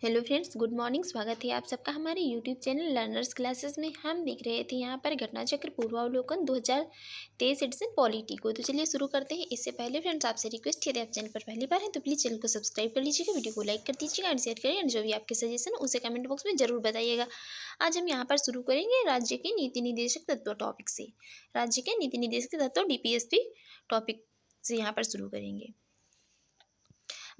Hello friends, good morning. स्वागत है आप सबका हमारे यूट्यूब चैनल लर्नर्स क्लासेस में। हम देख रहे थे यहाँ पर घटना चक्र पूर्वावलोकन 2023 एडिशन पॉलिटी को। तो चलिए शुरू करते हैं। इससे पहले फ्रेंड्स आपसे रिक्वेस्ट है, यदि आप चैनल पर पहली बार हैं तो प्लीज़ चैनल को सब्सक्राइब कर लीजिएगा, वीडियो को लाइक कर दीजिएगा एंड शेयर करिए, एंड जो भी आपके सजेशन उसे कमेंट बॉक्स में जरूर बताइएगा। आज हम यहाँ पर शुरू करेंगे राज्य के नीति निर्देशक तत्व टॉपिक से। राज्य के नीति निर्देशक तत्व DPSP टॉपिक से यहाँ पर शुरू करेंगे।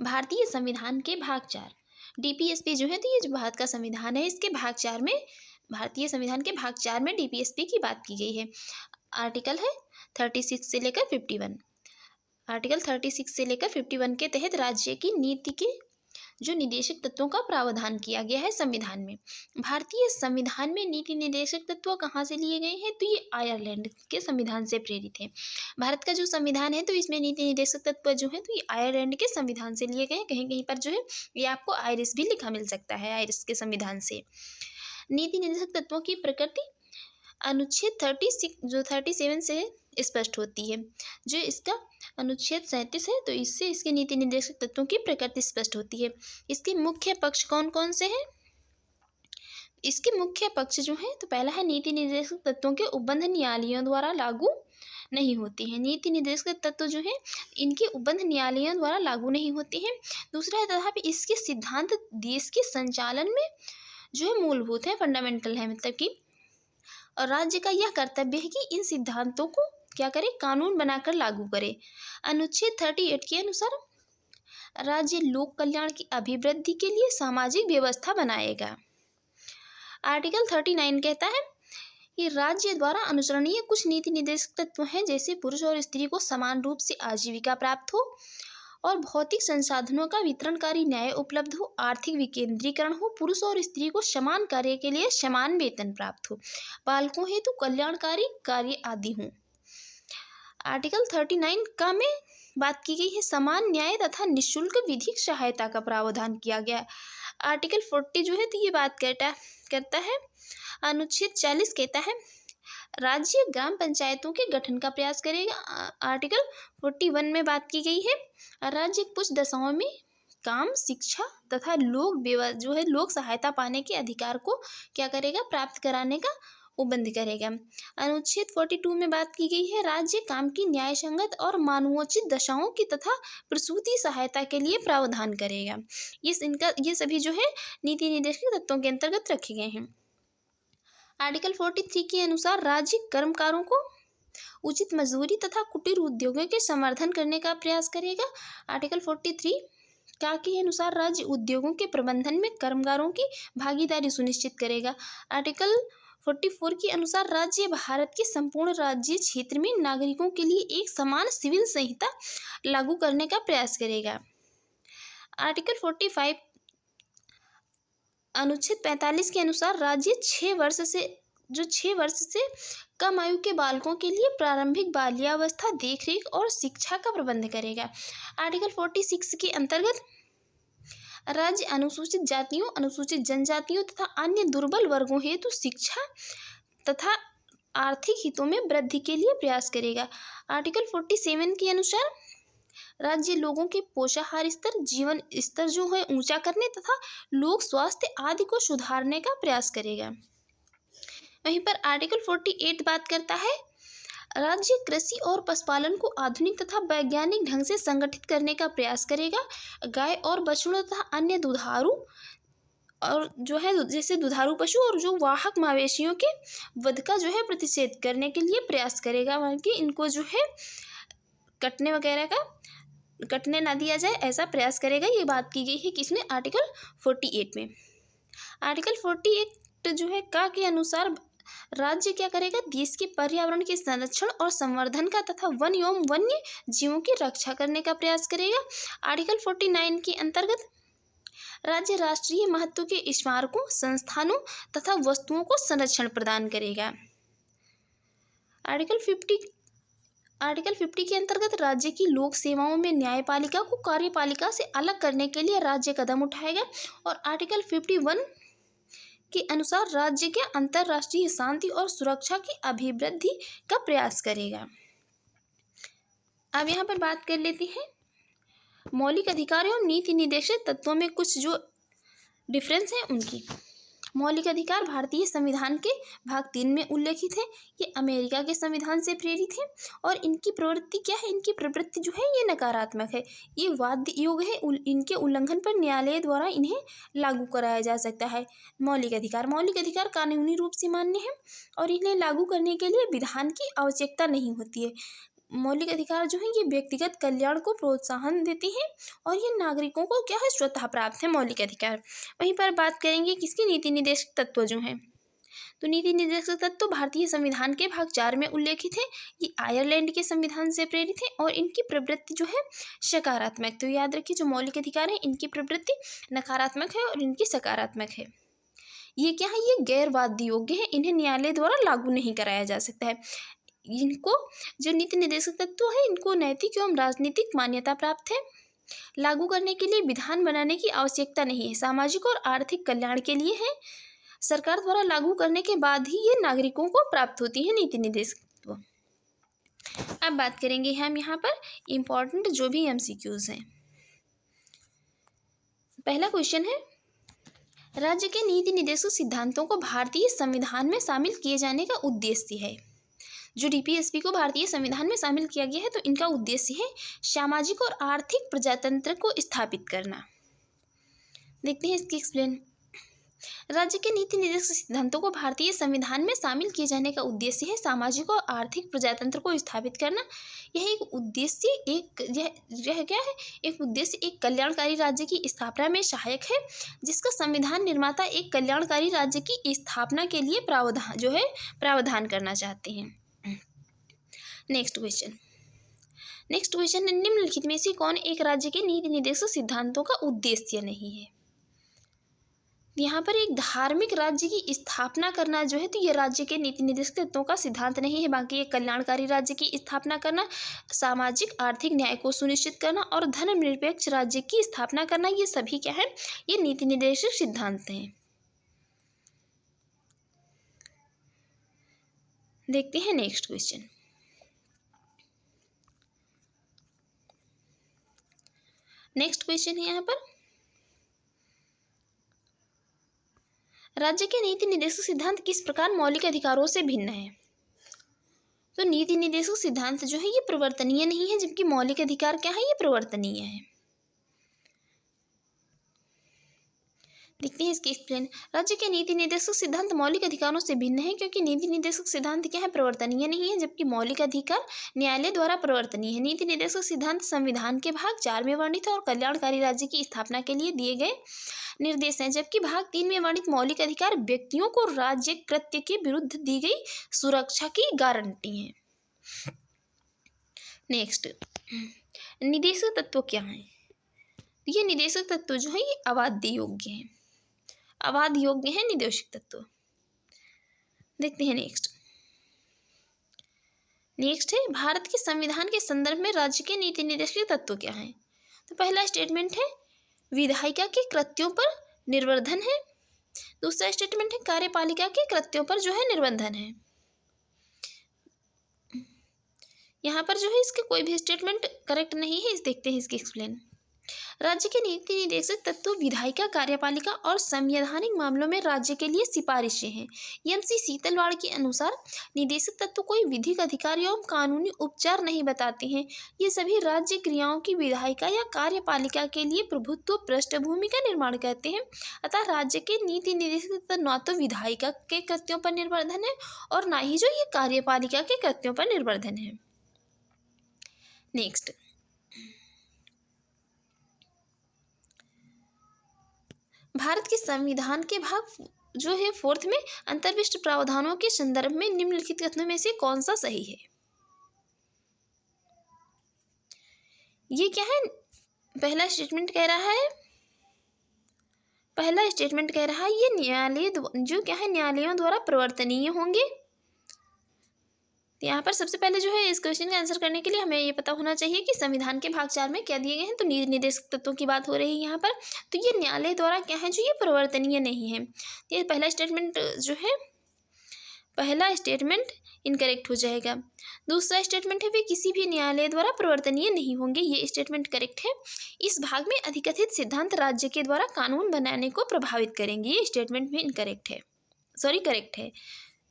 भारतीय संविधान के भाग 4 DPSP जो है, तो ये जो भारत का संविधान है, इसके भाग 4 में, भारतीय संविधान के भाग 4 में DPSP की बात की गई है। आर्टिकल है 36 से लेकर 51। आर्टिकल 36 से लेकर 51 के तहत राज्य की नीति के जो निदेशक तत्वों का प्रावधान किया गया है संविधान में। भारतीय संविधान में नीति निर्देशक तत्व कहाँ से लिए गए हैं, तो ये आयरलैंड के संविधान से प्रेरित है। भारत का जो संविधान है, तो इसमें नीति निर्देशक तत्व जो है, तो ये आयरलैंड के संविधान से लिए गए हैं। कहीं कहीं पर जो है ये आपको आयरिश भी लिखा मिल सकता है, आयरिश के संविधान से। नीति निर्देशक तत्वों की प्रकृति अनुच्छेद 37 से स्पष्ट होती है। जो इसका अनुच्छेद 37 है, तो इससे इसके नीति निर्देशक तत्वों की प्रकृति स्पष्ट होती है। इसके मुख्य पक्ष कौन कौन से हैं? इसके मुख्य पक्ष जो है, तो पहला है नीति निर्देशक तत्वों के उपबंध न्यायालयों द्वारा लागू नहीं होती हैं। नीति निर्देशक तत्व जो है, इनके उपबंध न्यायालयों द्वारा लागू नहीं होते हैं। दूसरा है, तथापि इसके सिद्धांत देश के संचालन में जो है मूलभूत है, फंडामेंटल है, मतलब कि और राज्य का यह कर्तव्य है कि इन सिद्धांतों को क्या करे, कानून बनाकर लागू करे। अनुच्छेद 38 के अनुसार राज्य लोक कल्याण की अभिवृद्धि के लिए सामाजिक व्यवस्था बनाएगा। आर्टिकल 39 कहता है कि राज्य द्वारा अनुसरणीय कुछ नीति निर्देशक तत्व हैं, जैसे पुरुष और स्त्री को समान रूप से आजीविका प्राप्त हो और भौतिक संसाधनों का वितरणकारी न्याय उपलब्ध हो, आर्थिक विकेंद्रीकरण हो, पुरुष और स्त्री को समान कार्य के लिए समान वेतन प्राप्त हो, बालकों हेतु कल्याणकारी कार्य आदि हों। आर्टिकल 39 का में बात की गई है समान न्याय तथा निःशुल्क विधिक सहायता का प्रावधान किया गया। आर्टिकल 40 जो है, तो ये बात करता है। अनुच्छेद 40 कहता है राज्य ग्राम पंचायतों के गठन का प्रयास करेगा। आर्टिकल 41 में बात की गई है राज्य कुछ दशाओं में काम, शिक्षा तथा लोक सहायता पाने के अधिकार को क्या करेगा, प्राप्त कराने का उपबंध करेगा। अनुच्छेद 42 में बात की गई है राज्य काम की न्याय संगत और मानवोचित दशाओं की तथा प्रसूति सहायता के लिए प्रावधान करेगा। ये सभी जो है नीति निर्देशक तत्वों के अंतर्गत रखे गए हैं। आर्टिकल 43 के अनुसार राज्य कर्मकारों को उचित मजदूरी तथा कुटीर उद्योगों के समर्थन करने का प्रयास करेगा। आर्टिकल 43 के अनुसार राज्य उद्योगों के प्रबंधन में कर्मकारों की भागीदारी सुनिश्चित करेगा। आर्टिकल 44 के अनुसार राज्य भारत के संपूर्ण राज्य क्षेत्र में नागरिकों के लिए एक समान सिविल संहिता लागू करने का प्रयास करेगा। आर्टिकल 45 अनुच्छेद 45 के अनुसार राज्य 6 वर्ष से कम आयु के बालकों के लिए प्रारंभिक बाल्यावस्था देखरेख और शिक्षा का प्रबंध करेगा। आर्टिकल 46 के अंतर्गत राज्य अनुसूचित जातियों, अनुसूचित जनजातियों तथा अन्य दुर्बल वर्गों हेतु शिक्षा तथा आर्थिक हितों में वृद्धि के लिए प्रयास करेगा। आर्टिकल 47 के अनुसार राज्य लोगों के पोषाहार स्तर, जीवन स्तर जो है ऊंचा करने तथा लोक स्वास्थ्य आदि को सुधारने का प्रयास करेगा। वहीं पर आर्टिकल 48 बात करता है राज्य कृषि और पशुपालन को आधुनिक तथा वैज्ञानिक ढंग से संगठित करने का प्रयास करेगा। गाय और बछड़ों तथा अन्य दुधारू और जो है जैसे दुधारू पशु और जो वाहक मवेशियों के वध का जो है प्रतिषेध करने के लिए प्रयास करेगा, बल्कि इनको जो है कटने ना दिया जाए, ऐसा प्रयास करेगा। ये बात की गई है किसमें, आर्टिकल 48 में। आर्टिकल 48 जो है के अनुसार राज्य क्या करेगा, देश के पर्यावरण के संरक्षण और संवर्धन का तथा वन एवं वन्य जीवों की रक्षा करने का प्रयास करेगा। आर्टिकल 49 के अंतर्गत राज्य राष्ट्रीय महत्व के स्मारकों, संस्थानों तथा वस्तुओं को संरक्षण प्रदान करेगा। आर्टिकल 50 के अंतर्गत राज्य की लोक सेवाओं में न्यायपालिका को कार्यपालिका से अलग करने के लिए राज्य कदम उठाएगा। और आर्टिकल 51 के अनुसार राज्य के अंतर्राष्ट्रीय शांति और सुरक्षा की अभिवृद्धि का प्रयास करेगा। अब यहाँ पर बात कर लेते हैं मौलिक अधिकारों और नीति निर्देशक तत्वों में कुछ जो डिफरेंस है उनकी। मौलिक अधिकार भारतीय संविधान के भाग 3 में उल्लेखित है। ये अमेरिका के संविधान से प्रेरित है और इनकी प्रवृत्ति क्या है, इनकी प्रवृत्ति जो है ये नकारात्मक है। ये वाद्य योग है, इनके उल्लंघन पर न्यायालय द्वारा इन्हें लागू कराया जा सकता है। मौलिक अधिकार कानूनी रूप से मान्य है और इन्हें लागू करने के लिए विधान की आवश्यकता नहीं होती है। मौलिक अधिकार जो है ये व्यक्तिगत कल्याण को प्रोत्साहन देते हैं और ये नागरिकों को क्या है, स्वतः प्राप्त है मौलिक अधिकार। वहीं पर बात करेंगे किसकी, नीति निर्देशक तत्व जो हैं। तो नीति निर्देशक तत्व भारतीय संविधान के भाग 4 में उल्लेखित है। ये आयरलैंड के संविधान से प्रेरित है और इनकी प्रवृत्ति जो है सकारात्मक। तो याद रखिए जो मौलिक अधिकार है इनकी प्रवृत्ति नकारात्मक है और इनकी सकारात्मक है। ये क्या है, ये गैर वाद्य योग्य है, इन्हें न्यायालय द्वारा लागू नहीं कराया जा सकता है। इनको जो नीति निर्देशक तत्व है इनको नैतिक एवं राजनीतिक मान्यता प्राप्त है। लागू करने के लिए विधान बनाने की आवश्यकता नहीं है, सामाजिक और आर्थिक कल्याण के लिए है। सरकार द्वारा लागू करने के बाद ही ये नागरिकों को प्राप्त होती है नीति निर्देशक तत्व। अब बात करेंगे हम यहाँ पर इम्पोर्टेंट जो भी MCQs हैं। पहला क्वेश्चन है, राज्य के नीति निर्देशक सिद्धांतों को भारतीय संविधान में शामिल किए जाने का उद्देश्य है। जो DPSP को भारतीय संविधान में शामिल किया गया है तो इनका उद्देश्य है सामाजिक और आर्थिक प्रजातंत्र को स्थापित करना। देखते हैं इसकी एक्सप्लेन। राज्य के नीति निर्देशक सिद्धांतों को भारतीय संविधान में शामिल किए जाने का उद्देश्य है सामाजिक और आर्थिक प्रजातंत्र को स्थापित करना। यह एक उद्देश्य यह क्या है, एक उद्देश्य एक कल्याणकारी राज्य की स्थापना में सहायक है, जिसका संविधान निर्माता एक कल्याणकारी राज्य की स्थापना के लिए प्रावधान करना चाहते हैं। नेक्स्ट क्वेश्चन निम्नलिखित में से कौन एक राज्य के नीति निर्देशक सिद्धांतों का उद्देश्य नहीं है। यहाँ पर एक धार्मिक राज्य की स्थापना करना जो है तो ये राज्य के नीति निर्देशक तत्वों का सिद्धांत नहीं है। बाकी एक कल्याणकारी राज्य की स्थापना करना, सामाजिक आर्थिक न्याय को सुनिश्चित करना और धर्मनिरपेक्ष राज्य की स्थापना करना, ये सभी क्या है, ये नीति निर्देशक सिद्धांत हैं। देखते हैं नेक्स्ट क्वेश्चन। नेक्स्ट क्वेश्चन है यहाँ पर, राज्य के नीति निर्देशक सिद्धांत किस प्रकार मौलिक अधिकारों से भिन्न है। तो नीति निर्देशक सिद्धांत जो है ये परिवर्तनीय नहीं है, जबकि मौलिक अधिकार क्या है, ये परिवर्तनीय है। देखते हैं इसकी एक्सप्लेन। राज्य के नीति निर्देशक सिद्धांत मौलिक अधिकारों से भिन्न है क्योंकि नीति निर्देशक सिद्धांत क्या है, परिवर्तनीय नहीं है, जबकि मौलिक अधिकार न्यायालय द्वारा परिवर्तनीय है। नीति निर्देशक सिद्धांत संविधान के भाग 4 में वर्णित है और कल्याणकारी राज्य की स्थापना के लिए दिए गए निर्देश हैं, जबकि भाग 3 में वर्णित मौलिक अधिकार व्यक्तियों को राज्य कृत्य के विरुद्ध दी गई सुरक्षा की गारंटी है। नेक्स्ट, निदेशक तत्व क्या है। ये निदेशक तत्व जो है ये अवाध्य योग्य है, अवाध योग्य है निदेशक तत्व। देखते हैं नेक्स्ट है, भारत के संविधान के संदर्भ में राज्य के नीति निर्देशक तत्व क्या है। तो पहला स्टेटमेंट है विधायिका के कृत्यों पर निर्बंधन है। दूसरा स्टेटमेंट है कार्यपालिका के कृत्यों पर जो है निर्बंधन है। यहाँ पर जो है इसके कोई भी स्टेटमेंट करेक्ट नहीं है। इस देखते हैं इसकी एक्सप्लेन। राज्य के नीति निर्देशक तत्व विधायिका, कार्यपालिका और संवैधानिक मामलों में राज्य के लिए सिफारिशें हैं। MC शीतलवाड़ के अनुसार निदेशक तत्व कोई विधिक अधिकार एवं कानूनी उपचार नहीं बताते हैं। ये सभी राज्य क्रियाओं की विधायिका या कार्यपालिका के लिए प्रभुत्व पृष्ठभूमि का निर्माण करते हैं। अतः राज्य के नीति निर्देशक तत्व न तो विधायिका के कृत्यों पर निर्बंधन है और न ही जो ये कार्यपालिका के कृत्यों पर निर्बंधन है। नेक्स्ट, भारत के संविधान के भाग जो है 4 में अंतर्विष्ट प्रावधानों के संदर्भ में निम्नलिखित कथनों में से कौन सा सही है। ये क्या है, पहला स्टेटमेंट कह रहा है ये न्यायालय जो क्या है न्यायालयों द्वारा परिवर्तनीय होंगे। तो यहाँ पर सबसे पहले जो है इस क्वेश्चन का आंसर करने के लिए हमें ये पता होना चाहिए कि संविधान के भाग 4 में क्या दिए गए हैं। तो नीति निर्देशक तत्वों की बात हो रही है यहाँ पर, तो ये न्यायालय द्वारा क्या है जो ये परिवर्तनीय नहीं है। ये पहला स्टेटमेंट जो है, पहला स्टेटमेंट इनकरेक्ट हो जाएगा। दूसरा स्टेटमेंट है वे किसी भी न्यायालय द्वारा परिवर्तनीय नहीं होंगे, ये स्टेटमेंट करेक्ट है। इस भाग में अधिकथित सिद्धांत राज्य के द्वारा कानून बनाने को प्रभावित करेंगे, ये स्टेटमेंट भी इनकरेक्ट है, सॉरी करेक्ट है।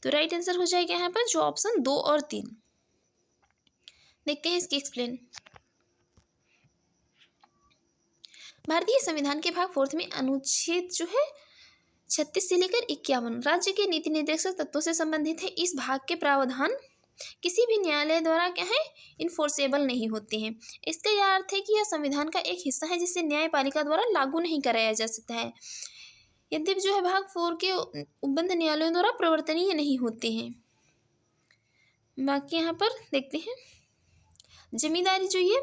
तो राइट आंसर हो जाएगा यहाँ पर जो ऑप्शन 2 और 3। देखते हैं इसकी एक्सप्लेन। भारतीय संविधान के भाग 4 में अनुच्छेद जो है 36 से लेकर 51 राज्य के नीति निर्देशक तत्वों से संबंधित है। इस भाग के प्रावधान किसी भी न्यायालय द्वारा क्या है इन्फोर्सेबल नहीं होते हैं। इसका यह अर्थ है कि यह संविधान का एक हिस्सा है जिसे न्यायपालिका द्वारा लागू नहीं कराया जा सकता है। यद्यपि जो है भाग 4 के उपबंध न्यायालयों द्वारा प्रवर्तनीय नहीं होते हैं। बाकी यहाँ पर देखते हैं जमींदारी जो ये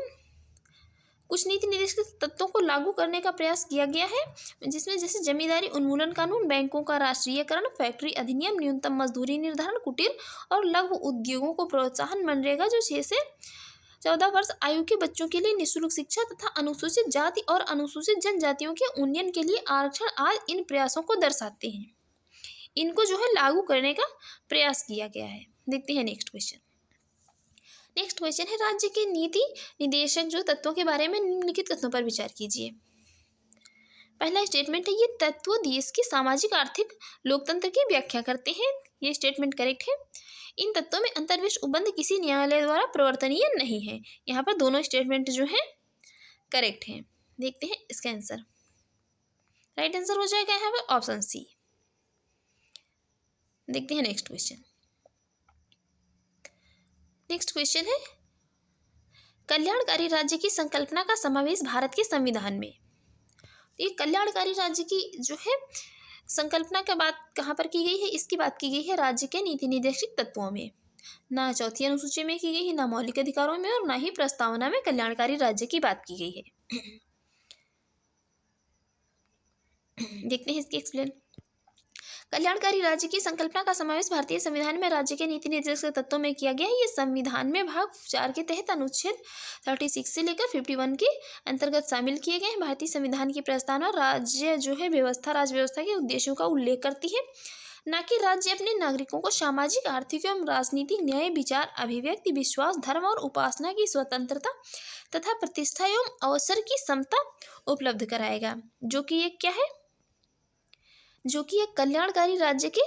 कुछ नीति निर्देशक तत्वों को लागू करने का प्रयास किया गया है, जिसमें जैसे जमींदारी उन्मूलन कानून, बैंकों का राष्ट्रीयकरण, फैक्ट्री अधिनियम, न्यूनतम मजदूरी निर्धारण, कुटीर और लघु उद्योगों को प्रोत्साहन, मनरेगा जो 6 से 14 वर्ष आयु के बच्चों के लिए निःशुल्क शिक्षा तथा अनुसूचित जाति और अनुसूचित जनजातियों के उन्नयन के लिए आरक्षण आदि इन प्रयासों को दर्शाते हैं। इनको जो है लागू करने का प्रयास किया गया है। देखते हैं नेक्स्ट क्वेश्चन। नेक्स्ट क्वेश्चन है राज्य के नीति निदेशक जो तत्वों के बारे में निम्नलिखित कथनों पर विचार कीजिए। पहला स्टेटमेंट है ये तत्व देश की सामाजिक आर्थिक लोकतंत्र की व्याख्या करते हैं, ये स्टेटमेंट करेक्ट है। इन तत्वों में अंतर्विश्व उपबंध किसी न्यायालय द्वारा प्रवर्तनीय नहीं है, यहाँ पर दोनों स्टेटमेंट जो है करेक्ट है। देखते हैं इसका आंसर। राइट आंसर हो जाएगा यहाँ पर ऑप्शन सी। देखते हैं नेक्स्ट क्वेश्चन। नेक्स्ट क्वेश्चन है कल्याणकारी राज्य की संकल्पना का समावेश भारत के संविधान में। ये कल्याणकारी राज्य की जो है संकल्पना का बात कहाँ पर की गई है, इसकी बात की गई है राज्य के नीति निर्देशक तत्वों में, ना चौथी अनुसूची में की गई है, ना मौलिक अधिकारों में और ना ही प्रस्तावना में कल्याणकारी राज्य की बात की गई है। देखते हैं इसकी एक्सप्लेन। कल्याणकारी राज्य की संकल्पना का समावेश भारतीय संविधान में राज्य के नीति निर्देशक तत्वों में किया गया है। ये संविधान में भाग 4 के तहत अनुच्छेद 36 से लेकर 51 के अंतर्गत शामिल किए गए हैं। भारतीय संविधान की प्रस्तावना राज्य जो है व्यवस्था राज्य व्यवस्था के उद्देश्यों का उल्लेख करती है, न कि राज्य अपने नागरिकों को सामाजिक, आर्थिक एवं राजनीतिक न्याय, विचार, अभिव्यक्ति, विश्वास, धर्म और उपासना की स्वतंत्रता तथा प्रतिष्ठा एवं अवसर की समता उपलब्ध कराएगा, जो कि एक क्या है, जो कि एक कल्याणकारी राज्य के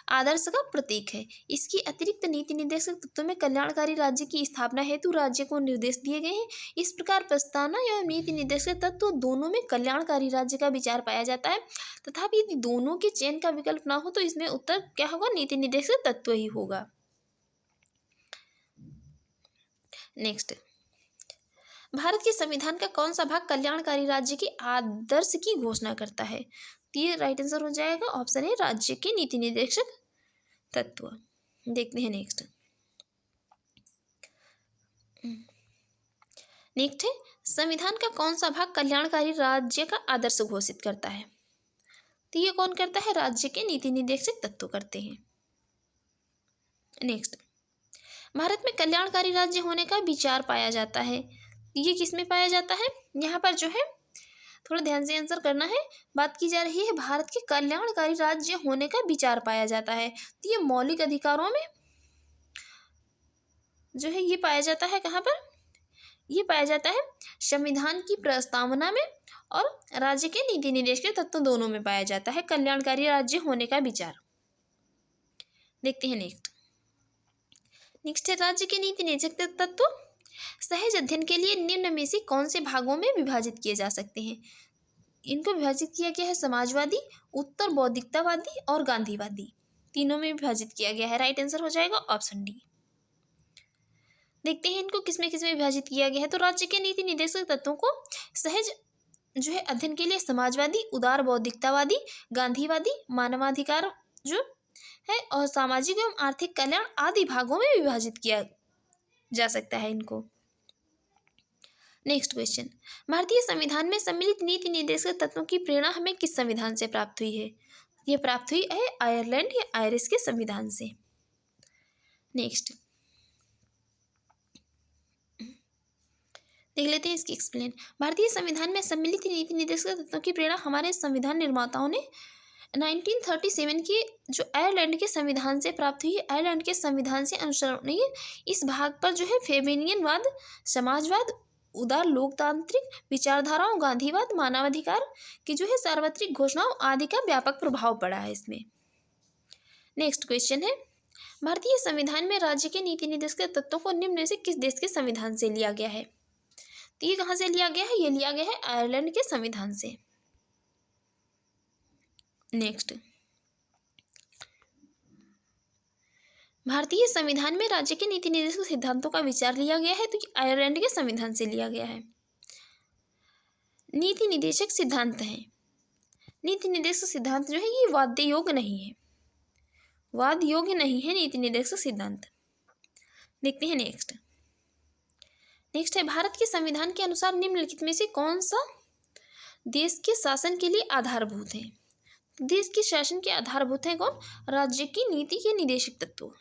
आदर्श का प्रतीक है। इसकी अतिरिक्त नीति निर्देशक तत्वों में कल्याणकारी राज्य की स्थापना हेतु राज्य को निर्देश दिए गए हैं। इस प्रकार प्रस्तावना एवं नीति निर्देशक तत्व दोनों में कल्याणकारी राज्य का विचार पाया जाता है। तथापि यदि दोनों के चयन का विकल्प ना हो तो इसमें उत्तर क्या होगा, नीति निर्देशक तत्व ही होगा। नेक्स्ट, भारत के संविधान का कौन सा भाग कल्याणकारी राज्य के आदर्श की घोषणा करता है? ये राइट आंसर हो जाएगा ऑप्शन है राज्य के नीति निर्देशक तत्व। देखते हैं नेक्स्ट। नेक्स्ट है संविधान का कौन सा भाग कल्याणकारी राज्य का आदर्श घोषित करता है? तो ये कौन करता है? राज्य के नीति निर्देशक तत्व करते हैं। नेक्स्ट, भारत में कल्याणकारी राज्य होने का विचार पाया जाता है, ये किस में पाया जाता है? यहाँ पर जो है थोड़ा ध्यान से आंसर करना है। बात की जा रही है भारत के कल्याणकारी राज्य होने का विचार पाया जाता है, तो ये मौलिक अधिकारों में जो है ये पाया जाता है। कहाँ पर ये पाया जाता है? संविधान की प्रस्तावना में और राज्य के नीति निर्देशक तत्व दोनों में पाया जाता है कल्याणकारी राज्य होने का विचार। देखते हैं नेक्स्ट। नेक्स्ट है राज्य के नीति निर्देशक तत्व सहज अध्ययन के लिए निम्न में से कौन से भागों में विभाजित किए जा सकते हैं? इनको विभाजित किया गया है समाजवादी, उत्तर बौद्धिकतावादी और गांधीवादी, तीनों में विभाजित किया गया है। राइट आंसर हो जाएगा ऑप्शन डी। देखते हैं इनको किसमें विभाजित किया गया है। तो राज्य के नीति निर्देशक तत्वों को सहज जो है अध्ययन के लिए समाजवादी, उदार बौद्धिकतावादी, गांधीवादी, मानवाधिकार जो है और सामाजिक एवं आर्थिक कल्याण आदि भागों में विभाजित किया जा सकता है इनको। नेक्स्ट क्वेश्चन, भारतीय संविधान में सम्मिलित नीति निर्देशक तत्वों की प्रेरणा हमें किस संविधान से प्राप्त हुई है? ये प्राप्त हुई है आयरलैंड या आयरिश के संविधान से। नेक्स्ट देख लेते हैं इसकी एक्सप्लेन। भारतीय संविधान में सम्मिलित नीति निर्देशक तत्वों की प्रेरणा हमारे संविधान निर्माताओं ने 1937 के जो आयरलैंड के संविधान से प्राप्त हुई, आयरलैंड के संविधान से अनुसरणीय इस भाग पर जो है फेमिनियनवाद, समाजवाद, उदार लोकतांत्रिक विचारधाराओं, गांधीवाद, मानवाधिकार की जो है सार्वत्रिक घोषणाओं आदि का व्यापक प्रभाव पड़ा है इसमें। नेक्स्ट क्वेश्चन है, भारतीय संविधान में राज्य के नीति निर्देशक तत्वों को निम्न में से किस देश के संविधान से लिया गया है? तो ये कहाँ से लिया गया है? ये लिया गया है आयरलैंड के संविधान से। नेक्स्ट, भारतीय संविधान में राज्य के नीति निर्देशक सिद्धांतों का विचार लिया गया है, तो आयरलैंड के संविधान से लिया गया है। नीति निर्देशक सिद्धांत हैं। नीति निर्देशक सिद्धांत जो है ये वाद्य योग्य नहीं है, वाद योग्य नहीं है नीति निर्देशक सिद्धांत। देखते हैं नेक्स्ट। नेक्स्ट है, भारत के संविधान के अनुसार निम्नलिखित में से कौन सा देश के शासन के लिए आधारभूत है? देश के शासन के आधारभूत है कौन? राज्य की नीति के निदेशक तत्व,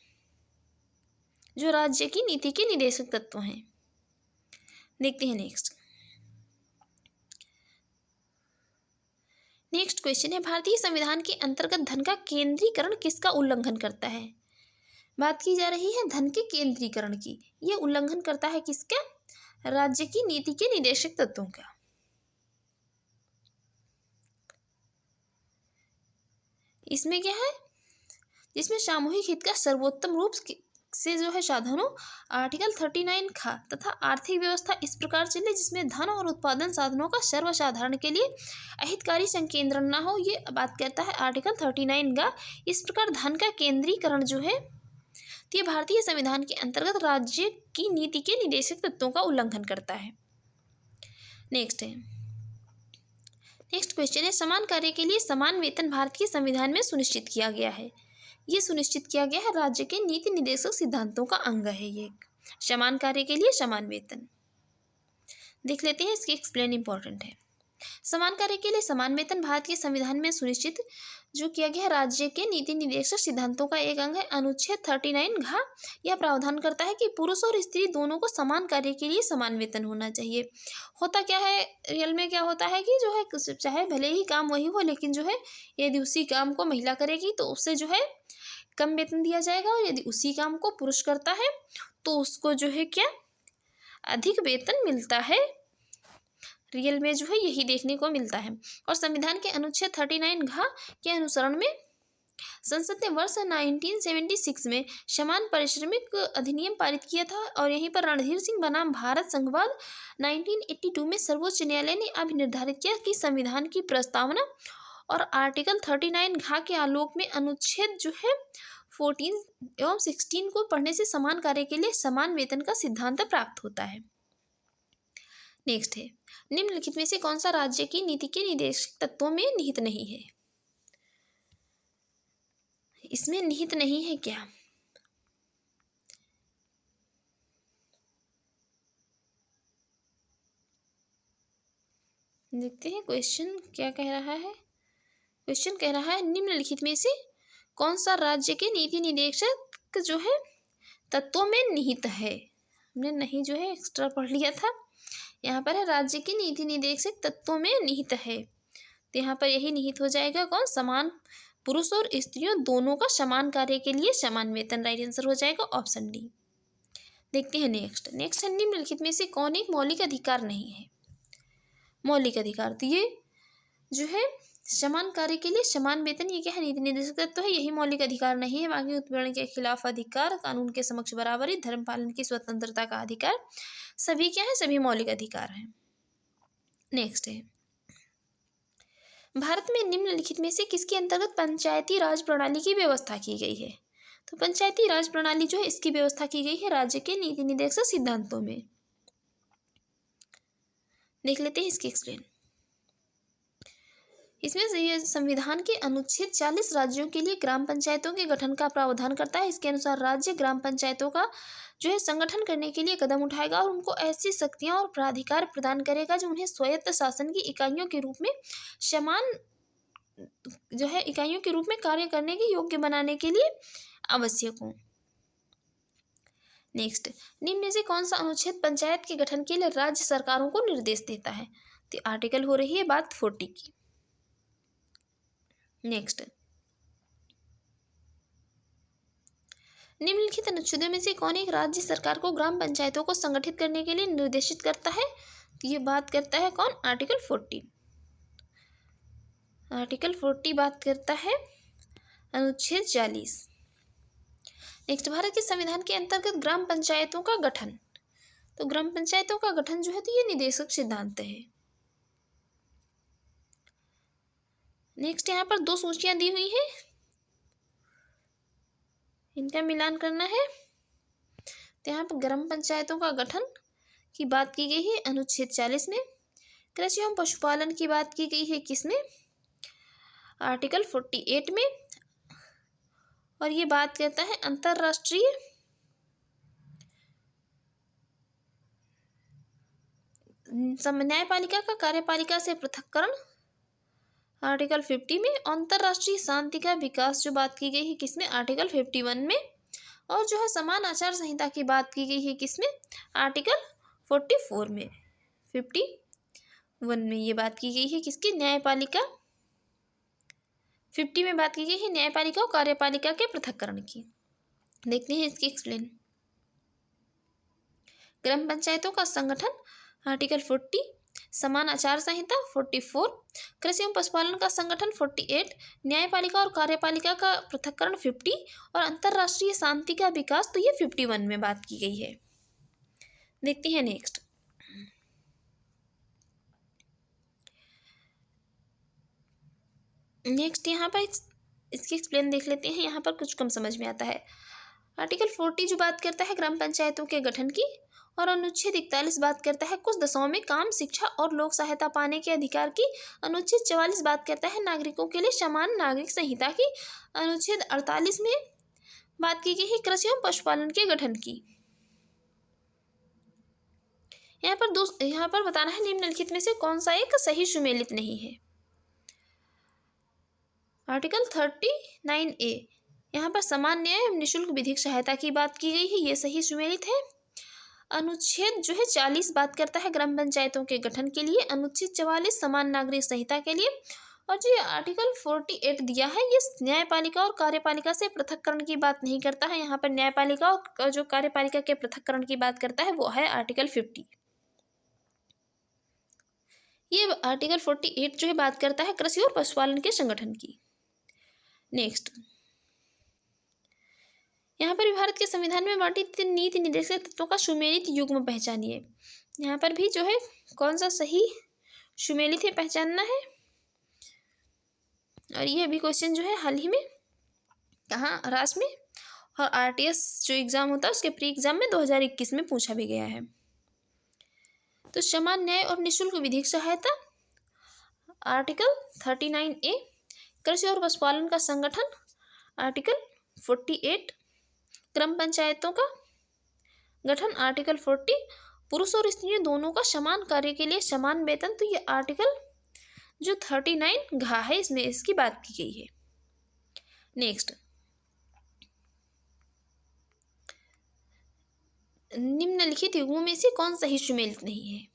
जो राज्य की नीति के निदेशक तत्व हैं। देखते हैं नेक्स्ट। नेक्स्ट क्वेश्चन है, भारतीय संविधान के अंतर्गत धन का केंद्रीकरण किसका उल्लंघन करता है? बात की जा रही है धन के केंद्रीकरण की। यह उल्लंघन करता है किसका? राज्य की नीति के निदेशक तत्वों का। इसमें क्या है? जिसमें सामूहिक हित का सर्वोत्तम रूप से जो है साधनों, आर्टिकल 39 खा तथा आर्थिक व्यवस्था इस प्रकार चले जिसमें धन और उत्पादन साधनों का सर्वसाधारण के लिए अहितकारी संकेंद्रण न हो, ये बात कहता है आर्टिकल 39 का। इस प्रकार धन का केंद्रीकरण जो है तो ये भारतीय संविधान के अंतर्गत राज्य की नीति के निदेशक तत्वों का उल्लंघन करता है। नेक्स्ट है, नेक्स्ट क्वेश्चन है, समान कार्य के लिए समान वेतन भारत के संविधान में सुनिश्चित किया गया है। ये सुनिश्चित किया गया है राज्य के नीति निर्देशक सिद्धांतों का अंग है ये, समान कार्य के लिए समान वेतन। देख लेते हैं, इसकी एक्सप्लेन इंपॉर्टेंट है। समान कार्य के लिए समान वेतन भारत के संविधान में सुनिश्चित जो किया गया राज्य के नीति निर्देशक सिद्धांतों का एक अंग है। अनुच्छेद 39 घ यह प्रावधान करता है कि पुरुष और स्त्री दोनों को समान कार्य के लिए समान वेतन होना चाहिए। होता क्या है, रियल में क्या होता है कि जो है चाहे भले ही काम वही हो, लेकिन जो है यदि उसी काम को महिला करेगी तो उससे जो है कम वेतन दिया जाएगा, और यदि उसी काम को पुरुष करता है तो उसको जो है क्या अधिक वेतन मिलता है। रियल में जो है यही देखने को मिलता है। और संविधान के अनुच्छेद 39 घ के अनुसरण में संसद ने वर्ष 1976 में समान पारिश्रमिक अधिनियम पारित किया था, और यहीं पर रणधीर सिंह बनाम भारत संघवाद 1982 में सर्वोच्च न्यायालय ने अब निर्धारित किया कि संविधान की प्रस्तावना और आर्टिकल 39 घ के आलोक में अनुच्छेद जो है 14 एवं 16 को पढ़ने से समान कार्य के लिए समान वेतन का सिद्धांत प्राप्त होता है। नेक्स्ट है, निम्नलिखित में से कौन सा राज्य की नीति के निदेशक तत्वों में निहित नहीं है? इसमें निहित नहीं है क्या? देखते हैं क्वेश्चन क्या कह रहा है। क्वेश्चन कह रहा है निम्नलिखित में से कौन सा राज्य के नीति निर्देशक जो है तत्वों में निहित है। हमने नहीं जो है एक्स्ट्रा पढ़ लिया था, यहाँ पर है राज्य की नीति निर्देशक तत्वों में निहित है, तो यहाँ पर यही निहित हो जाएगा कौन? समान पुरुष और स्त्रियों दोनों का समान कार्य के लिए समान वेतन। राइट आंसर हो जाएगा ऑप्शन डी। देखते हैं नेक्स्ट। नेक्स्ट है, निम्नलिखित में से कौन एक मौलिक अधिकार नहीं है? मौलिक अधिकार, तो ये जो है समान कार्य के लिए समान वेतन, ये क्या है? नीति निर्देशक तत्व है, यही मौलिक अधिकार नहीं है। बाकी उत्पीड़न के खिलाफ अधिकार, कानून के समक्ष बराबरी, धर्म पालन की स्वतंत्रता का अधिकार, सभी क्या है? सभी मौलिक अधिकार हैं। नेक्स्ट है, भारत में निम्नलिखित में से किसके अंतर्गत पंचायती राज प्रणाली की व्यवस्था की गई है? तो पंचायती राज प्रणाली जो है इसकी व्यवस्था की गई है राज्य के नीति निर्देशक सिद्धांतों में। देख लेते हैं इसकी एक्सप्लेन। इसमें से ये संविधान के अनुच्छेद 40 राज्यों के लिए ग्राम पंचायतों के गठन का प्रावधान करता है। इसके अनुसार राज्य ग्राम पंचायतों का जो है संगठन करने के लिए कदम उठाएगा और उनको ऐसी शक्तियां और प्राधिकार प्रदान करेगा जो उन्हें स्वायत्त शासन की इकाइयों के रूप में समान जो है इकाइयों के रूप में कार्य करने के योग्य बनाने के लिए आवश्यक हो। नेक्स्ट, निम्न में से कौन सा अनुच्छेद पंचायत के गठन के लिए राज्य सरकारों को निर्देश देता है? तो आर्टिकल हो रही है बात 40 की। नेक्स्ट, निम्नलिखित अनुच्छेदों में से कौन एक राज्य सरकार को ग्राम पंचायतों को संगठित करने के लिए निर्देशित करता है? तो ये बात करता है कौन? आर्टिकल 40। आर्टिकल 40 बात करता है अनुच्छेद 40। नेक्स्ट, भारत के संविधान के अंतर्गत ग्राम पंचायतों का गठन। तो ग्राम पंचायतों का गठन जो है तो ये निदेशक सिद्धांत है। नेक्स्ट, यहाँ पर दो सूचियां दी हुई हैं, इनका मिलान करना है। तो यहाँ पर ग्राम पंचायतों का गठन की बात की गई है अनुच्छेद 40 में। कृषि एवं पशुपालन की बात की गई है किसमें? आर्टिकल 48 में। और ये बात करता है अंतर्राष्ट्रीय न्यायपालिका का कार्यपालिका से पृथक्करण, आर्टिकल 50 में। अंतर्राष्ट्रीय शांति का विकास जो बात की गई है किसमें? आर्टिकल 51 में। और जो है समान आचार संहिता की बात की गई है किसमें? आर्टिकल 44 में। 51 में ये बात की गई है किसकी? न्यायपालिका। 50 में बात की गई है न्यायपालिका और कार्यपालिका के पृथक्करण की। देखते हैं इसकी एक्सप्लेन। ग्राम पंचायतों का संगठन, आर्टिकल 40। समान आचार संहिता 44। कृषि एवं पशुपालन का संगठन 48। न्यायपालिका और कार्यपालिका का पृथक्करण 50। और अंतर्राष्ट्रीय शांति का विकास तो ये 51 में बात की गई है। देखते हैं नेक्स्ट। यहाँ पर इसकी एक्सप्लेन देख लेते हैं, यहाँ पर कुछ कम समझ में आता है। आर्टिकल 40 जो बात करता है ग्राम पंचायतों के गठन की, और अनुच्छेद 41 बात करता है कुछ दशाओं में काम, शिक्षा और लोक सहायता पाने के अधिकार की। अनुच्छेद 44 बात करता है नागरिकों के लिए समान नागरिक संहिता की। अनुच्छेद 48 में बात की गई है कृषि एवं पशुपालन के गठन की। यहाँ पर बताना है निम्नलिखित में से कौन सा एक सही सुमेलित नहीं है। आर्टिकल 39A, यहाँ पर समान न्याय एवं निःशुल्क विधिक सहायता की बात की गई है, ये सही सुमेलित है। अनुच्छेद जो है 40 बात करता है ग्राम पंचायतों के गठन के लिए। अनुच्छेद 44 समान नागरिक संहिता के लिए। और जो आर्टिकल 48 दिया है ये न्यायपालिका और कार्यपालिका से पृथक्करण की बात नहीं करता है। यहाँ पर न्यायपालिका और जो कार्यपालिका के पृथक्करण की बात करता है वो है आर्टिकल 50। ये आर्टिकल 48 जो है बात करता है कृषि और पशुपालन के संगठन की। नेक्स्ट, यहाँ पर भारत के संविधान में वर्णित नीति निर्देशक तत्वों का सुमेलित युग्म पहचानिए। यहाँ पर भी जो है कौन सा सही सुमेलित है पहचानना है। और ये भी क्वेश्चन जो है हाल ही में कहाँ राष्ट्र में और RTS जो एग्जाम होता है उसके प्री एग्जाम में 2021 में पूछा भी गया है। तो समान न्याय और निःशुल्क विधिक सहायता, आर्टिकल 39A। कृषि और पशुपालन का संगठन, आर्टिकल 48। ग्राम पंचायतों का गठन, आर्टिकल 40। पुरुष और स्त्रियों दोनों का समान कार्य के लिए समान वेतन, तो ये आर्टिकल जो 39 घ है इसमें इसकी बात की गई है। नेक्स्ट, निम्नलिखित युग्मों में से कौन सही सुमेलित नहीं है।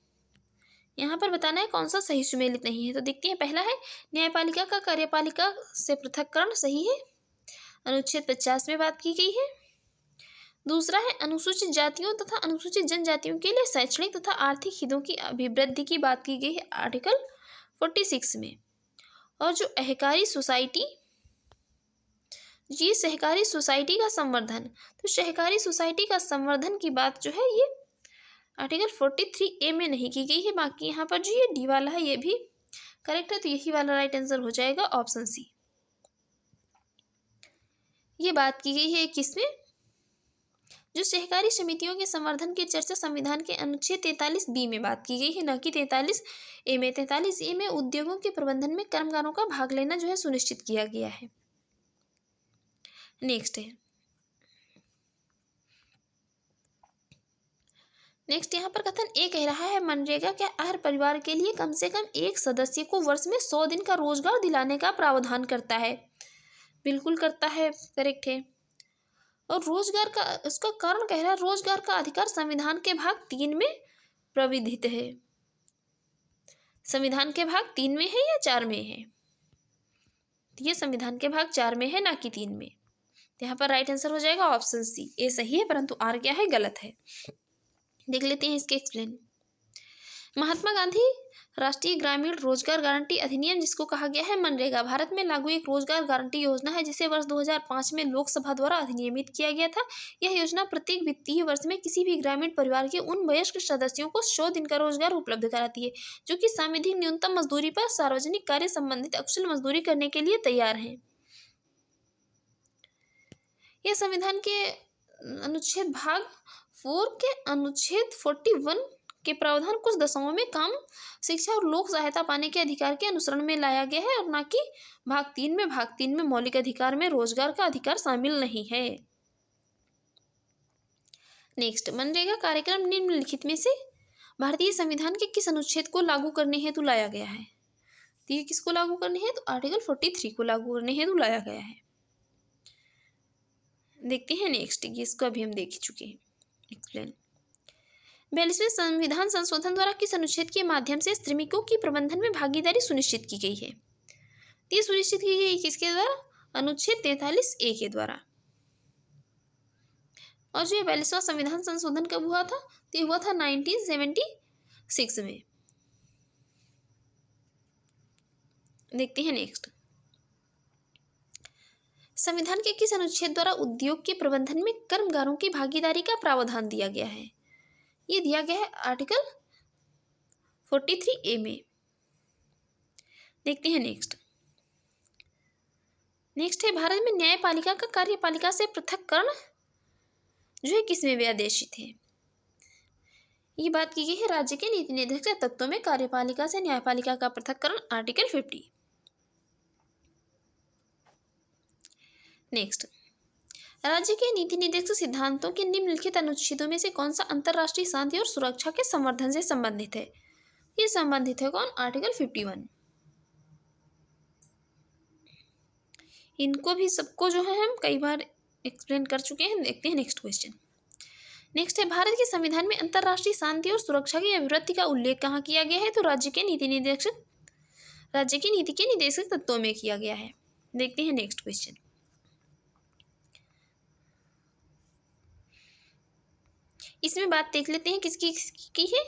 यहाँ पर बताना है कौन सा सही सुमेलित नहीं है। तो देखते हैं, पहला है न्यायपालिका का कार्यपालिका से पृथक्करण, सही है, अनुच्छेद 50 में बात की गई है। दूसरा है अनुसूचित जातियों तथा अनुसूचित जनजातियों के लिए शैक्षणिक तथा आर्थिक हितों की अभिवृद्धि की बात की गई है, आर्टिकल 46 में। और जो सहकारी सोसाइटी, ये सहकारी सोसाइटी का संवर्धन, तो सहकारी सोसाइटी का संवर्धन की बात जो है ये आर्टिकल 43A में नहीं की गई है। बाकी यहाँ पर जो ये डी वाला है ये भी करेक्ट है, तो यही वाला राइट आंसर हो जाएगा ऑप्शन सी। ये बात की गई है किसमें? जो सहकारी समितियों के संवर्धन की चर्चा संविधान के अनुच्छेद 43B में बात की गई है, न कि 43A में। 43A में उद्योगों के प्रबंधन में कर्मकारों का भाग लेना जो है सुनिश्चित किया गया है। नेक्स्ट यहाँ पर कथन ए कह रहा है मनरेगा के हर परिवार के लिए कम से कम एक सदस्य को वर्ष में 100 दिन का रोजगार दिलाने का प्रावधान करता है। बिल्कुल करता है, करेक्ट है। और रोजगार का उसका कारण कह रहा है रोजगार का अधिकार संविधान के भाग 3 में प्रविधित है। संविधान के भाग 3 में है या 4 में है? तो ये संविधान के भाग 4 में है, ना कि 3 में। तो यहाँ पर राइट आंसर हो जाएगा ऑप्शन सी, ए सही है, परंतु आर क्या है, गलत है। देख लेते हैं इसके एक्सप्लेन। महात्मा गांधी राष्ट्रीय ग्रामीण रोजगार गारंटी अधिनियम, जिसको कहा गया है मनरेगा, भारत में लागू एक रोजगार गारंटी योजना है जिसे वर्ष 2005 में लोकसभा द्वारा अधिनियमित किया गया था। यह योजना प्रत्येक वित्तीय वर्ष में किसी भी ग्रामीण परिवार के उन वयस्क सदस्यों को 100 दिन का रोजगार उपलब्ध कराती है जो कि सामूहिक न्यूनतम मजदूरी पर सार्वजनिक कार्य संबंधित अकुशल मजदूरी करने के लिए तैयार हैं। यह संविधान के अनुच्छेद भाग 4 के अनुच्छेद 41 के प्रावधान कुछ दशकों में काम, शिक्षा और लोक सहायता पाने के अधिकार के अनुसरण में लाया गया है और न कि भाग 3 में। भाग 3 में मौलिक अधिकार में रोजगार का अधिकार शामिल नहीं है। नेक्स्ट, मनरेगा कार्यक्रम निम्नलिखित में से भारतीय संविधान के किस अनुच्छेद को लागू करने हेतु लाया गया है? तो ये किसको लागू करने हैं? तो आर्टिकल 43 को लागू करने हेतु लाया गया है। देखते हैं नेक्स्ट, इसको अभी हम देख चुके हैं। एक्सप्लेन। 42वें संविधान संशोधन द्वारा किस अनुच्छेद के माध्यम से श्रमिकों की प्रबंधन में भागीदारी सुनिश्चित की गई है? ये सुनिश्चित की गई किसके द्वारा? अनुच्छेद 43A के द्वारा। और जो 42वां संविधान संशोधन कब हुआ था? तो ये हुआ था 1976 में। देखते हैं नेक्स्ट, संविधान के किस अनुच्छेद द्वारा उद्योग के प्रबंधन में कर्मगारों की भागीदारी का प्रावधान दिया गया है? ये दिया गया है आर्टिकल 43A में। देखते हैं नेक्स्ट है भारत में न्यायपालिका का कार्यपालिका से पृथक्करण जो है किस में व्यादेशित है? ये बात की गई है राज्य के नीति निर्देशक तत्वों में कार्यपालिका से न्यायपालिका का पृथक्करण, आर्टिकल 50। नेक्स्ट, राज्य के नीति निर्देशक सिद्धांतों के निम्नलिखित अनुच्छेदों में से कौन सा अंतर्राष्ट्रीय शांति और सुरक्षा के संवर्धन से संबंधित है? ये संबंधित है कौन? आर्टिकल 51। इनको भी सबको जो है हम कई बार एक्सप्लेन कर चुके हैं। देखते हैं नेक्स्ट क्वेश्चन। नेक्स्ट है, भारत के संविधान में अंतर्राष्ट्रीय शांति और सुरक्षा की अभिवृद्धि का उल्लेख कहाँ किया गया है? तो राज्य की नीति के निर्देशक तत्वों में किया गया है। देखते हैं नेक्स्ट क्वेश्चन। इसमें बात देख लेते हैं किसकी की है।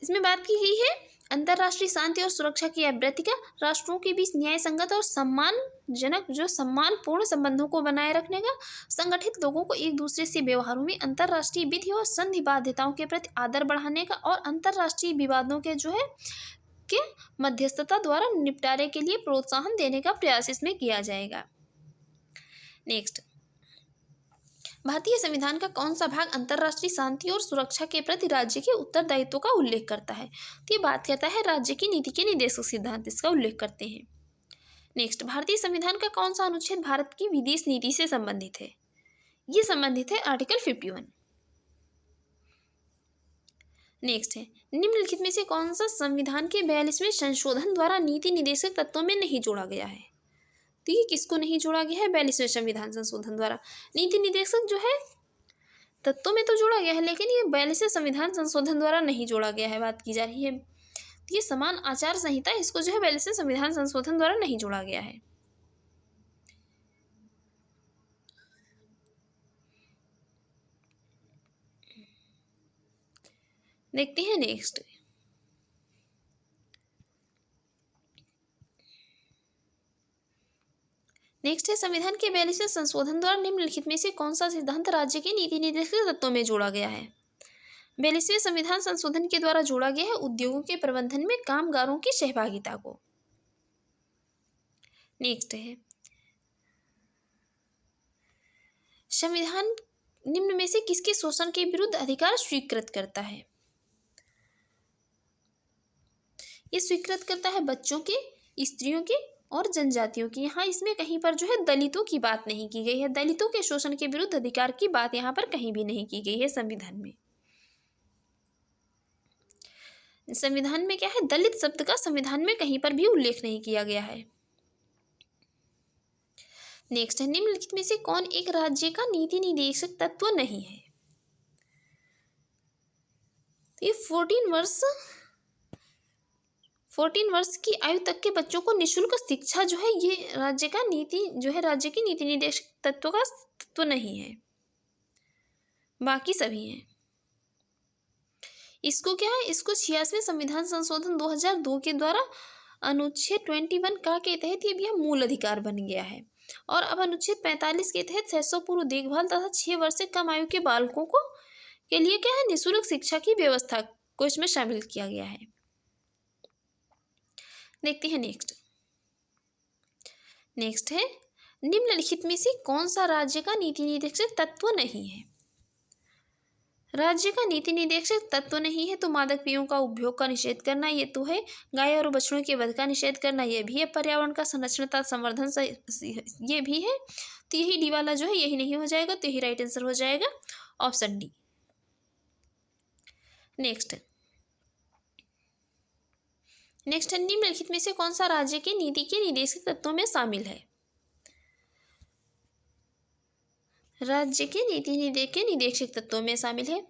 इसमें बात की गई है अंतर्राष्ट्रीय शांति और सुरक्षा की अभिवृद्धि का, राष्ट्रों के बीच न्याय संगत और सम्मानजनक जो सम्मानपूर्ण संबंधों को बनाए रखने का, संगठित लोगों को एक दूसरे से व्यवहारों में अंतर्राष्ट्रीय विधि और संधि बाध्यताओं के प्रति आदर बढ़ाने का और अंतर्राष्ट्रीय विवादों के जो है के मध्यस्थता द्वारा निपटारे के लिए प्रोत्साहन देने का प्रयास इसमें किया जाएगा। नेक्स्ट, भारतीय संविधान का कौन सा भाग अंतर्राष्ट्रीय शांति और सुरक्षा के प्रति राज्य के उत्तरदायित्व का उल्लेख करता है? तो ये बात कहता है राज्य की नीति के निर्देशक सिद्धांत, इसका उल्लेख करते हैं। नेक्स्ट, भारतीय संविधान का कौन सा अनुच्छेद भारत की विदेश नीति से संबंधित है? ये संबंधित है आर्टिकल 51। नेक्स्ट है, निम्नलिखित में से कौन सा संविधान के 42वें संशोधन द्वारा नीति निर्देशक तत्वों में नहीं जोड़ा गया है? तो ये किसको नहीं जोड़ा गया है? 42वें संविधान संशोधन द्वारा नीति निर्देशक जो है तत्वों में तो जोड़ा गया है, लेकिन ये 42वें संविधान संशोधन द्वारा नहीं जोड़ा गया है, बात की जा रही है। तो ये समान आचार संहिता, इसको जो है 42वें संविधान संशोधन द्वारा नहीं जोड़ा गया है। देखते हैं नेक्स्ट। नेक्स्ट है, संविधान के 42वें संशोधन द्वारा निम्नलिखित में से कौन सा सिद्धांत राज्य के नीति निर्देशक तत्वों में जोड़ा गया है? 42वें संविधान संशोधन के द्वारा जोड़ा गया है उद्योगों के प्रबंधन में कामगारों की सहभागिता को। नेक्स्ट है, संविधान निम्न में से किसके शोषण के विरुद्ध अधिकार स्वीकृत करता है? ये स्वीकृत करता है बच्चों के, स्त्रियों के और जनजातियों की। यहाँ इसमें कहीं पर जो है दलितों की बात नहीं की गई है। दलितों के शोषण के विरुद्ध अधिकार की बात यहाँ पर कहीं भी नहीं की गई है संविधान में। संविधान में क्या है, दलित शब्द का संविधान में कहीं पर भी उल्लेख नहीं किया गया है। नेक्स्ट है, निम्नलिखित में से कौन एक राज्य का नीति निर्देशक तत्व नहीं है? तो ये 14 14 वर्ष की आयु तक के बच्चों को निःशुल्क शिक्षा जो है ये राज्य का नीति जो है राज्य की नीति निर्देशक तत्व का तत्व नहीं है, बाकी सभी हैं। इसको क्या है, इसको 86वें संविधान संशोधन 2002 के द्वारा अनुच्छेद 21 का के तहत ये भी मूल अधिकार बन गया है। और अब अनुच्छेद 45 के तहत शैशव पूर्व देखभाल तथा 6 वर्ष से कम आयु के बालकों को के लिए क्या है, निःशुल्क शिक्षा की व्यवस्था को इसमें शामिल किया गया है। देखते हैं नेक्स्ट है निम्नलिखित में से कौन सा राज्य का नीति निर्देशक तत्व नहीं है। राज्य का नीति निर्देशक तत्व नहीं है तो मादक पेयों का उपभोग का निषेध करना ये तो है, गाय और बछड़ों के वध का निषेध करना ये भी है, पर्यावरण का संरक्षण तथा संवर्धन ये भी है। तो यही डी वाला जो है यही नहीं हो जाएगा, तो यही राइट आंसर हो जाएगा ऑप्शन डी। नेक्स्ट है निम्नलिखित में से कौन सा राज्य के नीति के निर्देशक तत्वों में शामिल है। राज्य के नीति निर्देशक तत्वों में शामिल है।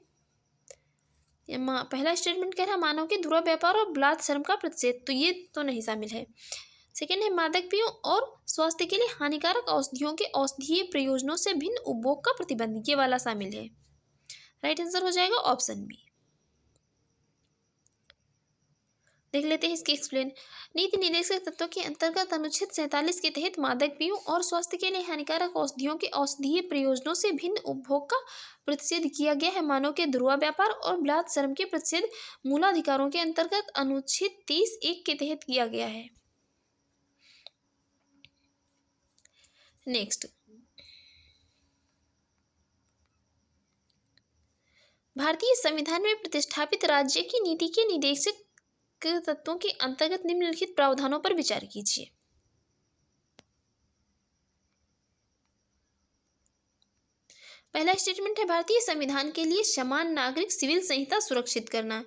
पहला स्टेटमेंट कह रहा है मानव के दुर्व्यवहार व्यापार और बलात्कार श्रम का प्रतिषेध, तो ये तो नहीं शामिल है। सेकेंड है मादक पेयों और स्वास्थ्य के लिए हानिकारक औषधियों के औषधीय प्रयोजनों से भिन्न उपभोग का प्रतिबंध, ये वाला शामिल है। राइट आंसर हो जाएगा ऑप्शन बी। देख लेते हैं इसकी एक्सप्लेन। नीति निर्देशक तत्वों के अंतर्गत अनुच्छेद 47 के तहत मादक पेयों और स्वास्थ्य के लिए हानिकारक औषधियों के औषधीय प्रयोजनों से भिन्न उपभोग का प्रतिषेध किया गया है। मानव के दुर्व्यवहार व्यापार और बलात्कार श्रम के प्रतिषेध मूलाधिकारों के अंतर्गत अनुच्छेद 30(1) के तहत किया गया है। नेक्स्ट, भारतीय संविधान में प्रतिष्ठापित राज्य की नीति के निर्देशक तत्वों के अंतर्गत निम्नलिखित प्रावधानों पर विचार कीजिए। पहला स्टेटमेंट है भारतीय संविधान के लिए समान नागरिक सिविल संहिता सुरक्षित करना,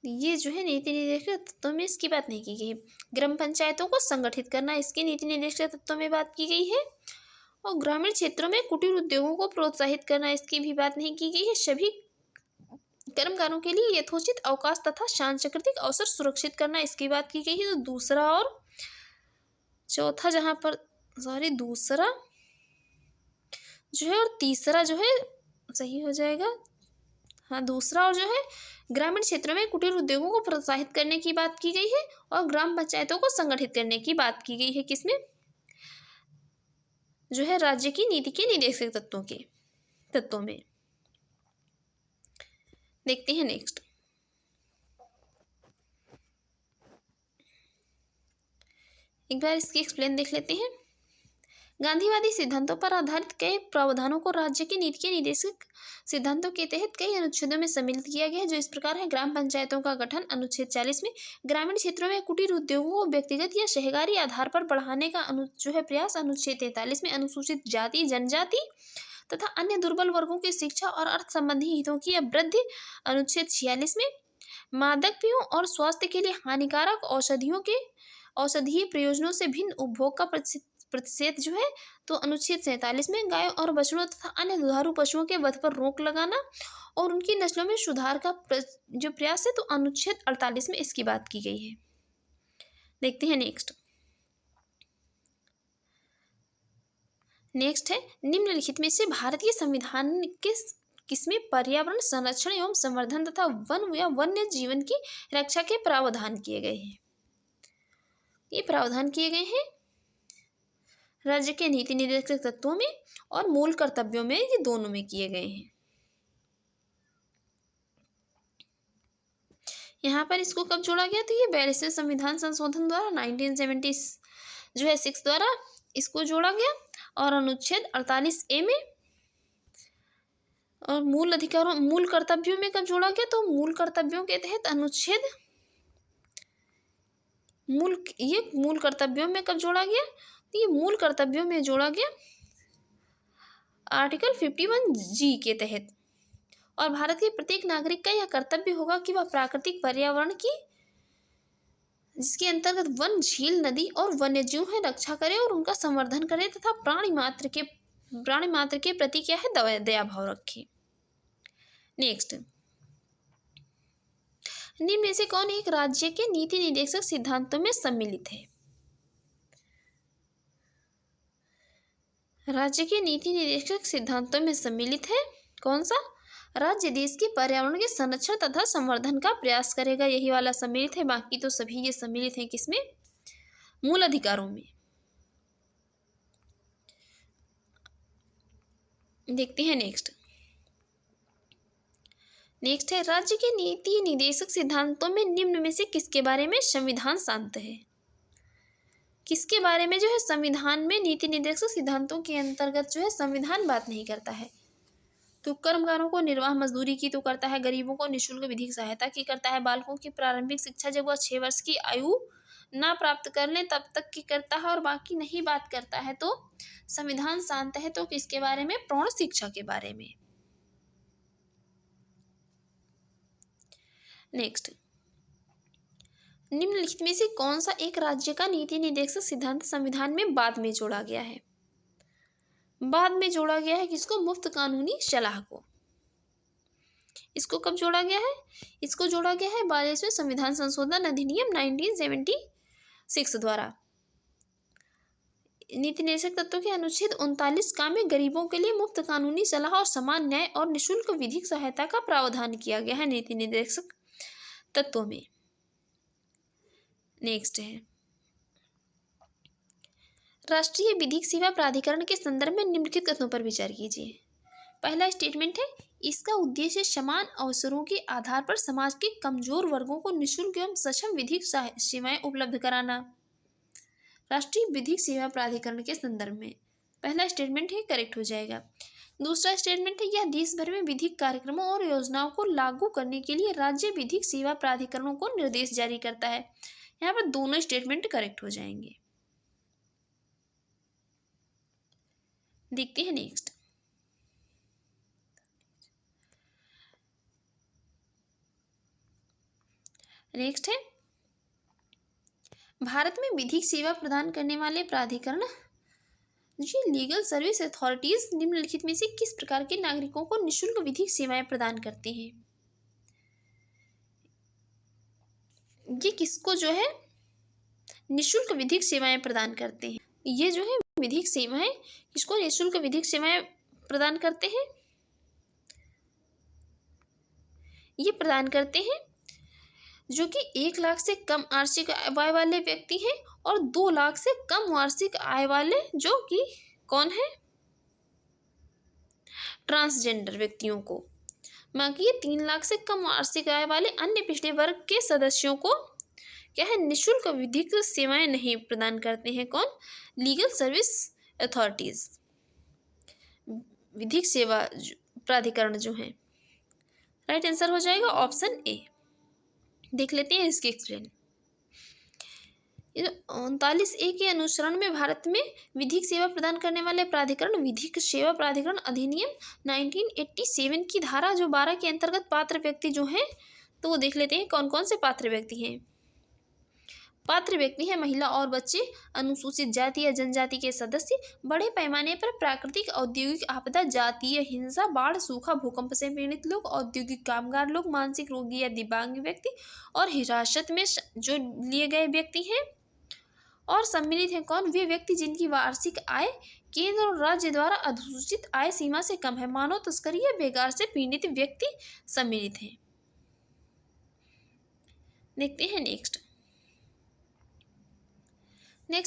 ये जो है नीति निर्देशक तत्वों में इसकी बात नहीं की गई है। ग्राम पंचायतों को संगठित करना, इसकी नीति निर्देशक तत्वों में बात की गई है। और ग्रामीण क्षेत्रों में कुटीर उद्योगों को प्रोत्साहित करना, इसकी भी बात नहीं की गई है। सभी कर्मकारों के लिए यथोचित अवकाश तथा सांस्कृतिक अवसर सुरक्षित करना, इसकी बात की गई है। तो दूसरा और चौथा जहाँ पर दूसरा जो है और तीसरा जो है सही हो जाएगा। हाँ, दूसरा और जो है ग्रामीण क्षेत्रों में कुटीर उद्योगों को प्रोत्साहित करने की बात की गई है और ग्राम पंचायतों को संगठित करने की बात की गई है। किसमें जो है राज्य की नीति के निर्देशक तत्वों में। देखते हैं नेक्स्ट, एक बार इसकी एक्सप्लेन देख लेते हैं। गांधीवादी सिद्धांतों पर आधारित कई प्रावधानों को राज्य की नीति के निर्देशक सिद्धांतों के तहत कई अनुच्छेदों में सम्मिलित किया गया है, जो इस प्रकार है। ग्राम पंचायतों का गठन अनुच्छेद 40 में, ग्रामीण क्षेत्रों में कुटीर उद्योगों को व्यक्तिगत या सहकारी आधार पर बढ़ाने का जो है प्रयास अनुच्छेद 43 में, अनुसूचित जाति जनजाति तथा अन्य दुर्बल वर्गों की शिक्षा और अर्थ संबंधी हितों की वृद्धि अनुच्छेद 46 में, मादक पेयों और स्वास्थ्य के लिए हानिकारक औषधियों के औषधीय प्रयोजनों से भिन्न उपभोग का प्रतिषेध जो है तो अनुच्छेद 47 में, गायों और बछड़ों तथा अन्य दुधारू पशुओं के वध पर रोक लगाना और उनकी नस्लों में सुधार का जो प्रयास है तो अनुच्छेद 48 में इसकी बात की गई है। देखते हैं नेक्स्ट है निम्नलिखित में से भारतीय संविधान के किसमें पर्यावरण संरक्षण एवं संवर्धन तथा वन या वन्य जीवन की रक्षा के प्रावधान किए गए हैं। ये प्रावधान किए गए हैं राज्य के नीति निर्देशक तत्वों में और मूल कर्तव्यों में, ये दोनों में किए गए हैं। यहाँ पर इसको कब जोड़ा गया, तो ये 42वें संविधान संशोधन द्वारा 1970 जो है 6 द्वारा इसको जोड़ा गया और अनुच्छेद 48A में। और मूल कर्तव्यों में कब जोड़ा गया, तो मूल कर्तव्यों के तहत अनुच्छेद मूल कर्तव्यों में कब जोड़ा गया, तो ये मूल कर्तव्यों में जोड़ा गया आर्टिकल 51G के तहत। और भारत के प्रत्येक नागरिक का यह कर्तव्य होगा कि वह प्राकृतिक पर्यावरण की जिसके अंतर्गत वन, झील, नदी और वन्यजीवों की रक्षा करे और उनका संवर्धन करे तथा प्राणी मात्र के प्रति क्या है दया भाव रखे। नेक्स्ट, निम्न में से कौन एक राज्य के नीति निर्देशक सिद्धांतों में सम्मिलित है? राज्य के नीति निर्देशक सिद्धांतों में सम्मिलित है कौन सा? राज्य देश के पर्यावरण के संरक्षण तथा संवर्धन का प्रयास करेगा, यही वाला सम्मिलित है। बाकी तो सभी ये सम्मिलित हैं किसमें? मूल अधिकारों में। देखते हैं नेक्स्ट है राज्य के नीति निर्देशक सिद्धांतों में निम्न में से किसके बारे में संविधान शांत है? किसके बारे में जो है संविधान में नीति निर्देशक सिद्धांतों के अंतर्गत जो है संविधान बात नहीं करता है? तो कर्मकारों को निर्वाह मजदूरी की तो करता है, गरीबों को निःशुल्क विधिक सहायता की करता है, बालकों की प्रारंभिक शिक्षा जब वह 6 वर्ष की आयु ना प्राप्त कर लें तब तक की करता है, और बाकी नहीं बात करता है। तो संविधान शांत है तो किसके बारे में? प्रौढ़ शिक्षा के बारे में। नेक्स्ट, निम्नलिखित में से कौन सा एक राज्य का नीति निर्देशक सिद्धांत संविधान में बाद में जोड़ा गया है? बाद में जोड़ा गया है किसको? मुफ्त कानूनी सलाह को। इसको कब जोड़ा गया है? इसको जोड़ा गया है 42वें संविधान संशोधन अधिनियम 1976 द्वारा। नीति निर्देशक तत्वों के अनुच्छेद 39 का में गरीबों के लिए मुफ्त कानूनी सलाह और समान न्याय और निःशुल्क विधिक सहायता का प्रावधान किया गया है नीति निर्देशक तत्वों में। नेक्स्ट है राष्ट्रीय विधिक सेवा प्राधिकरण के संदर्भ में निम्नलिखित कथनों पर विचार कीजिए। पहला स्टेटमेंट है, इसका उद्देश्य समान अवसरों के आधार पर समाज के कमजोर वर्गों को निःशुल्क एवं सक्षम विधिक सेवाएं उपलब्ध कराना। राष्ट्रीय विधिक सेवा प्राधिकरण के संदर्भ में पहला स्टेटमेंट है, करेक्ट हो जाएगा। दूसरा स्टेटमेंट है, यह देश भर में विधिक कार्यक्रमों और योजनाओं को लागू करने के लिए राज्य विधिक सेवा प्राधिकरणों को निर्देश जारी करता है। यहाँ पर दोनों स्टेटमेंट करेक्ट हो जाएंगे। देखते हैं नेक्स्ट। नेक्स्ट है भारत में विधिक सेवा प्रदान करने वाले प्राधिकरण जी लीगल सर्विस अथॉरिटीज निम्नलिखित में से किस प्रकार के नागरिकों को निःशुल्क विधिक सेवाएं प्रदान करते हैं? ये किसको जो है निःशुल्क विधिक सेवाएं प्रदान करते हैं? ये जो है विधिक सेवाएं किसको निःशुल्क विधिक सेवाएं प्रदान करते हैं? ये प्रदान करते हैं जो कि 1 लाख से कम वार्षिक आय वाले व्यक्ति हैं और 2 लाख से कम वार्षिक आय वाले जो कि कौन है? ट्रांसजेंडर व्यक्तियों को। बाकी ये 3 लाख से कम वार्षिक आय वाले अन्य पिछड़े वर्ग के सदस्यों को क्या है निःशुल्क विधिक सेवाएं नहीं प्रदान करते हैं। कौन? लीगल सर्विस अथॉरिटीज विधिक सेवा प्राधिकरण जो है। राइट आंसर हो जाएगा ऑप्शन ए। देख लेते हैं इसके एक्सप्लेन। 39A के अनुसरण में भारत में विधिक सेवा प्रदान करने वाले प्राधिकरण विधिक सेवा प्राधिकरण अधिनियम 1987 की धारा जो 12 के अंतर्गत पात्र व्यक्ति जो हैं, तो वो देख लेते हैं कौन कौन से पात्र व्यक्ति हैं। पात्र व्यक्ति हैं महिला और बच्चे, अनुसूचित जाति या जनजाति के सदस्य, बड़े पैमाने पर प्राकृतिक औद्योगिक आपदा, जातीय हिंसा, बाढ़, सूखा, भूकंप से पीड़ित लोग, औद्योगिक कामगार लोग, मानसिक रोगी या दिव्यांग व्यक्ति और हिरासत में जो लिए गए व्यक्ति हैं। और सम्मिलित हैं कौन? वे व्यक्ति जिनकी वार्षिक आय केंद्र और राज्य द्वारा अधिसूचित आय सीमा से कम है। मानव तस्करी या बेकार से पीड़ित व्यक्ति सम्मिलित हैं। देखते हैं नेक्स्ट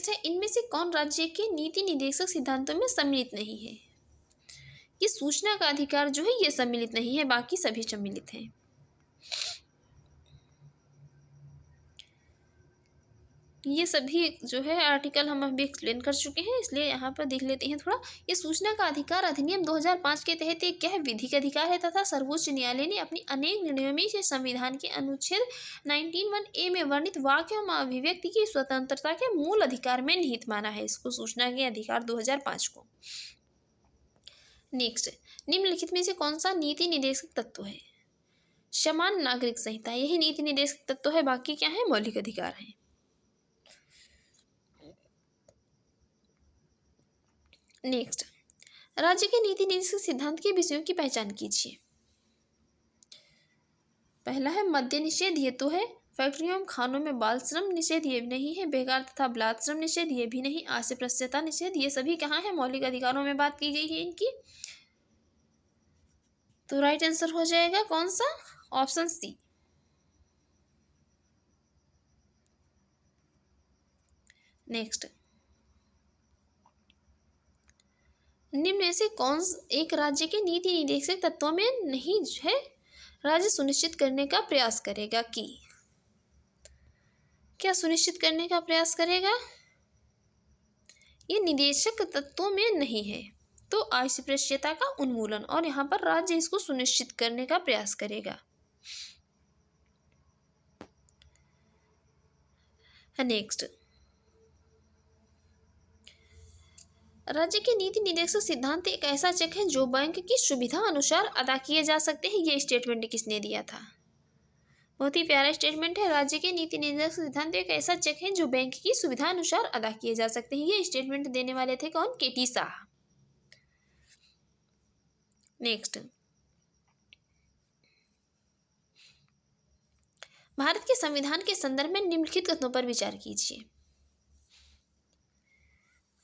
है इनमें से कौन राज्य के नीति निर्देशक सिद्धांतों में सम्मिलित नहीं है? ये सूचना का अधिकार जो है ये सम्मिलित नहीं है, बाकी सभी सम्मिलित हैं। ये सभी जो है आर्टिकल हम अभी एक्सप्लेन कर चुके हैं, इसलिए यहाँ पर देख लेते हैं थोड़ा। ये सूचना का अधिकार अधिनियम 2005 के तहत एक क्या है विधिक अधिकार है तथा सर्वोच्च न्यायालय ने अपनी अनेक निर्णयों में इसे संविधान के अनुच्छेद 19(1)A में वर्णित वाक्य एवं अभिव्यक्ति की स्वतंत्रता के मूल अधिकार में निहित माना है इसको सूचना के अधिकार 2005 को। नेक्स्ट, निम्नलिखित में से कौन सा नीति निर्देशक तत्व है? समान नागरिक संहिता, यही नीति निर्देशक तत्व है, बाकी क्या है मौलिक अधिकार है। नेक्स्ट, राज्य के नीति निर्देशक सिद्धांत के विषयों की पहचान कीजिए। पहला है मद्य निषेध, ये तो है। फैक्ट्रियों एवं खानों में बाल श्रम निषेध, ये भी नहीं है। बेकार तथा बलात् श्रम निषेध, ये भी नहीं। अस्पृश्यता निषेध, ये सभी कहाँ है? मौलिक अधिकारों में बात की गई है इनकी। तो राइट आंसर हो जाएगा कौन सा? Option C. नेक्स्ट, निम्न में से कौन एक राज्य के नीति निर्देशक तत्वों में नहीं है राज्य सुनिश्चित करने का प्रयास करेगा कि? क्या सुनिश्चित करने का प्रयास करेगा? ये निदेशक तत्वों में नहीं है, तो अस्पृश्यता का उन्मूलन, और यहाँ पर राज्य इसको सुनिश्चित करने का प्रयास करेगा। नेक्स्ट, राज्य के नीति निर्देशक सिद्धांत एक ऐसा चेक है जो बैंक की सुविधा अनुसार अदा किए जा सकते हैं। ये स्टेटमेंट किसने दिया था? बहुत ही प्यारा स्टेटमेंट है। राज्य के नीति निर्देशक सिद्धांत एक ऐसा चेक है जो बैंक की सुविधा अनुसार अदा किए जा सकते हैं। ये स्टेटमेंट देने वाले थे कौन? केटी शाह। नेक्स्ट, भारत के संविधान के संदर्भ में निम्नलिखित कथनों पर विचार कीजिए।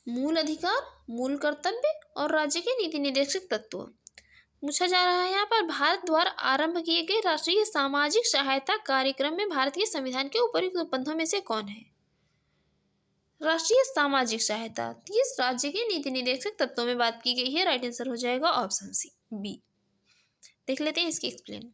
मूल अधिकार, मूल कर्तव्य और राज्य के नीति निर्देशक तत्व। पूछा जा रहा है यहाँ पर, भारत द्वारा आरंभ किए गए राष्ट्रीय सामाजिक सहायता कार्यक्रम में भारत के संविधान के उपयुक्त उपबंधों में से कौन है? राष्ट्रीय सामाजिक सहायता, इस राज्य के नीति निर्देशक तत्वों में बात की गई है। राइट आंसर हो जाएगा ऑप्शन सी, बी। देख लेते हैं इसकी एक्सप्लेन।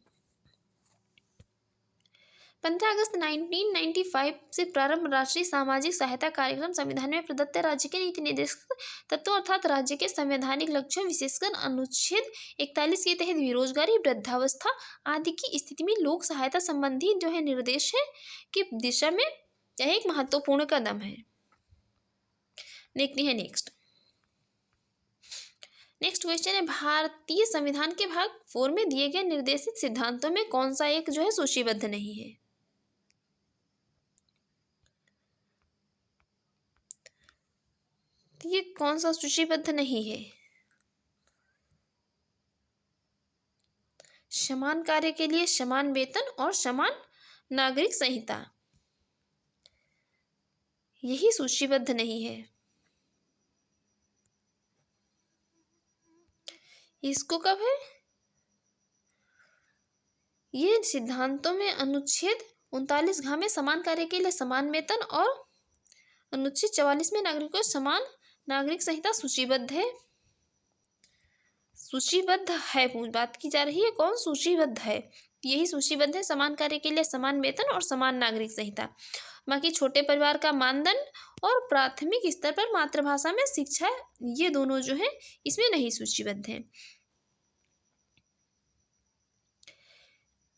15 अगस्त 1995 से प्रारंभ राष्ट्रीय सामाजिक सहायता कार्यक्रम संविधान में प्रदत्त राज्य के नीति निर्देशक तत्वों अर्थात राज्य के संवैधानिक लक्ष्यों, विशेषकर अनुच्छेद 41 के तहत बेरोजगारी, वृद्धावस्था आदि की स्थिति में लोक सहायता संबंधी जो है निर्देश है की दिशा में यह एक महत्वपूर्ण कदम है। देखते हैं नेक्स्ट क्वेश्चन है, भारतीय संविधान के भाग 4 में दिए गए निर्देशित सिद्धांतों में कौन सा एक जो है सूचीबद्ध नहीं है? ये कौन सा सूचीबद्ध नहीं है? समान कार्य के लिए समान वेतन और समान नागरिक संहिता, यही सूचीबद्ध नहीं है। इसको कब है? ये सिद्धांतों में अनुच्छेद 39 में समान कार्य के लिए समान वेतन और अनुच्छेद 44 में नागरिकों समान नागरिक संहिता सूचीबद्ध है। सूचीबद्ध है, बात की जा रही है कौन सूचीबद्ध है? यही सूचीबद्ध है, समान कार्य के लिए समान वेतन और समान नागरिक संहिता। बाकी छोटे परिवार का मानदंड और प्राथमिक स्तर पर मातृभाषा में शिक्षा, ये दोनों जो है इसमें नहीं सूचीबद्ध है।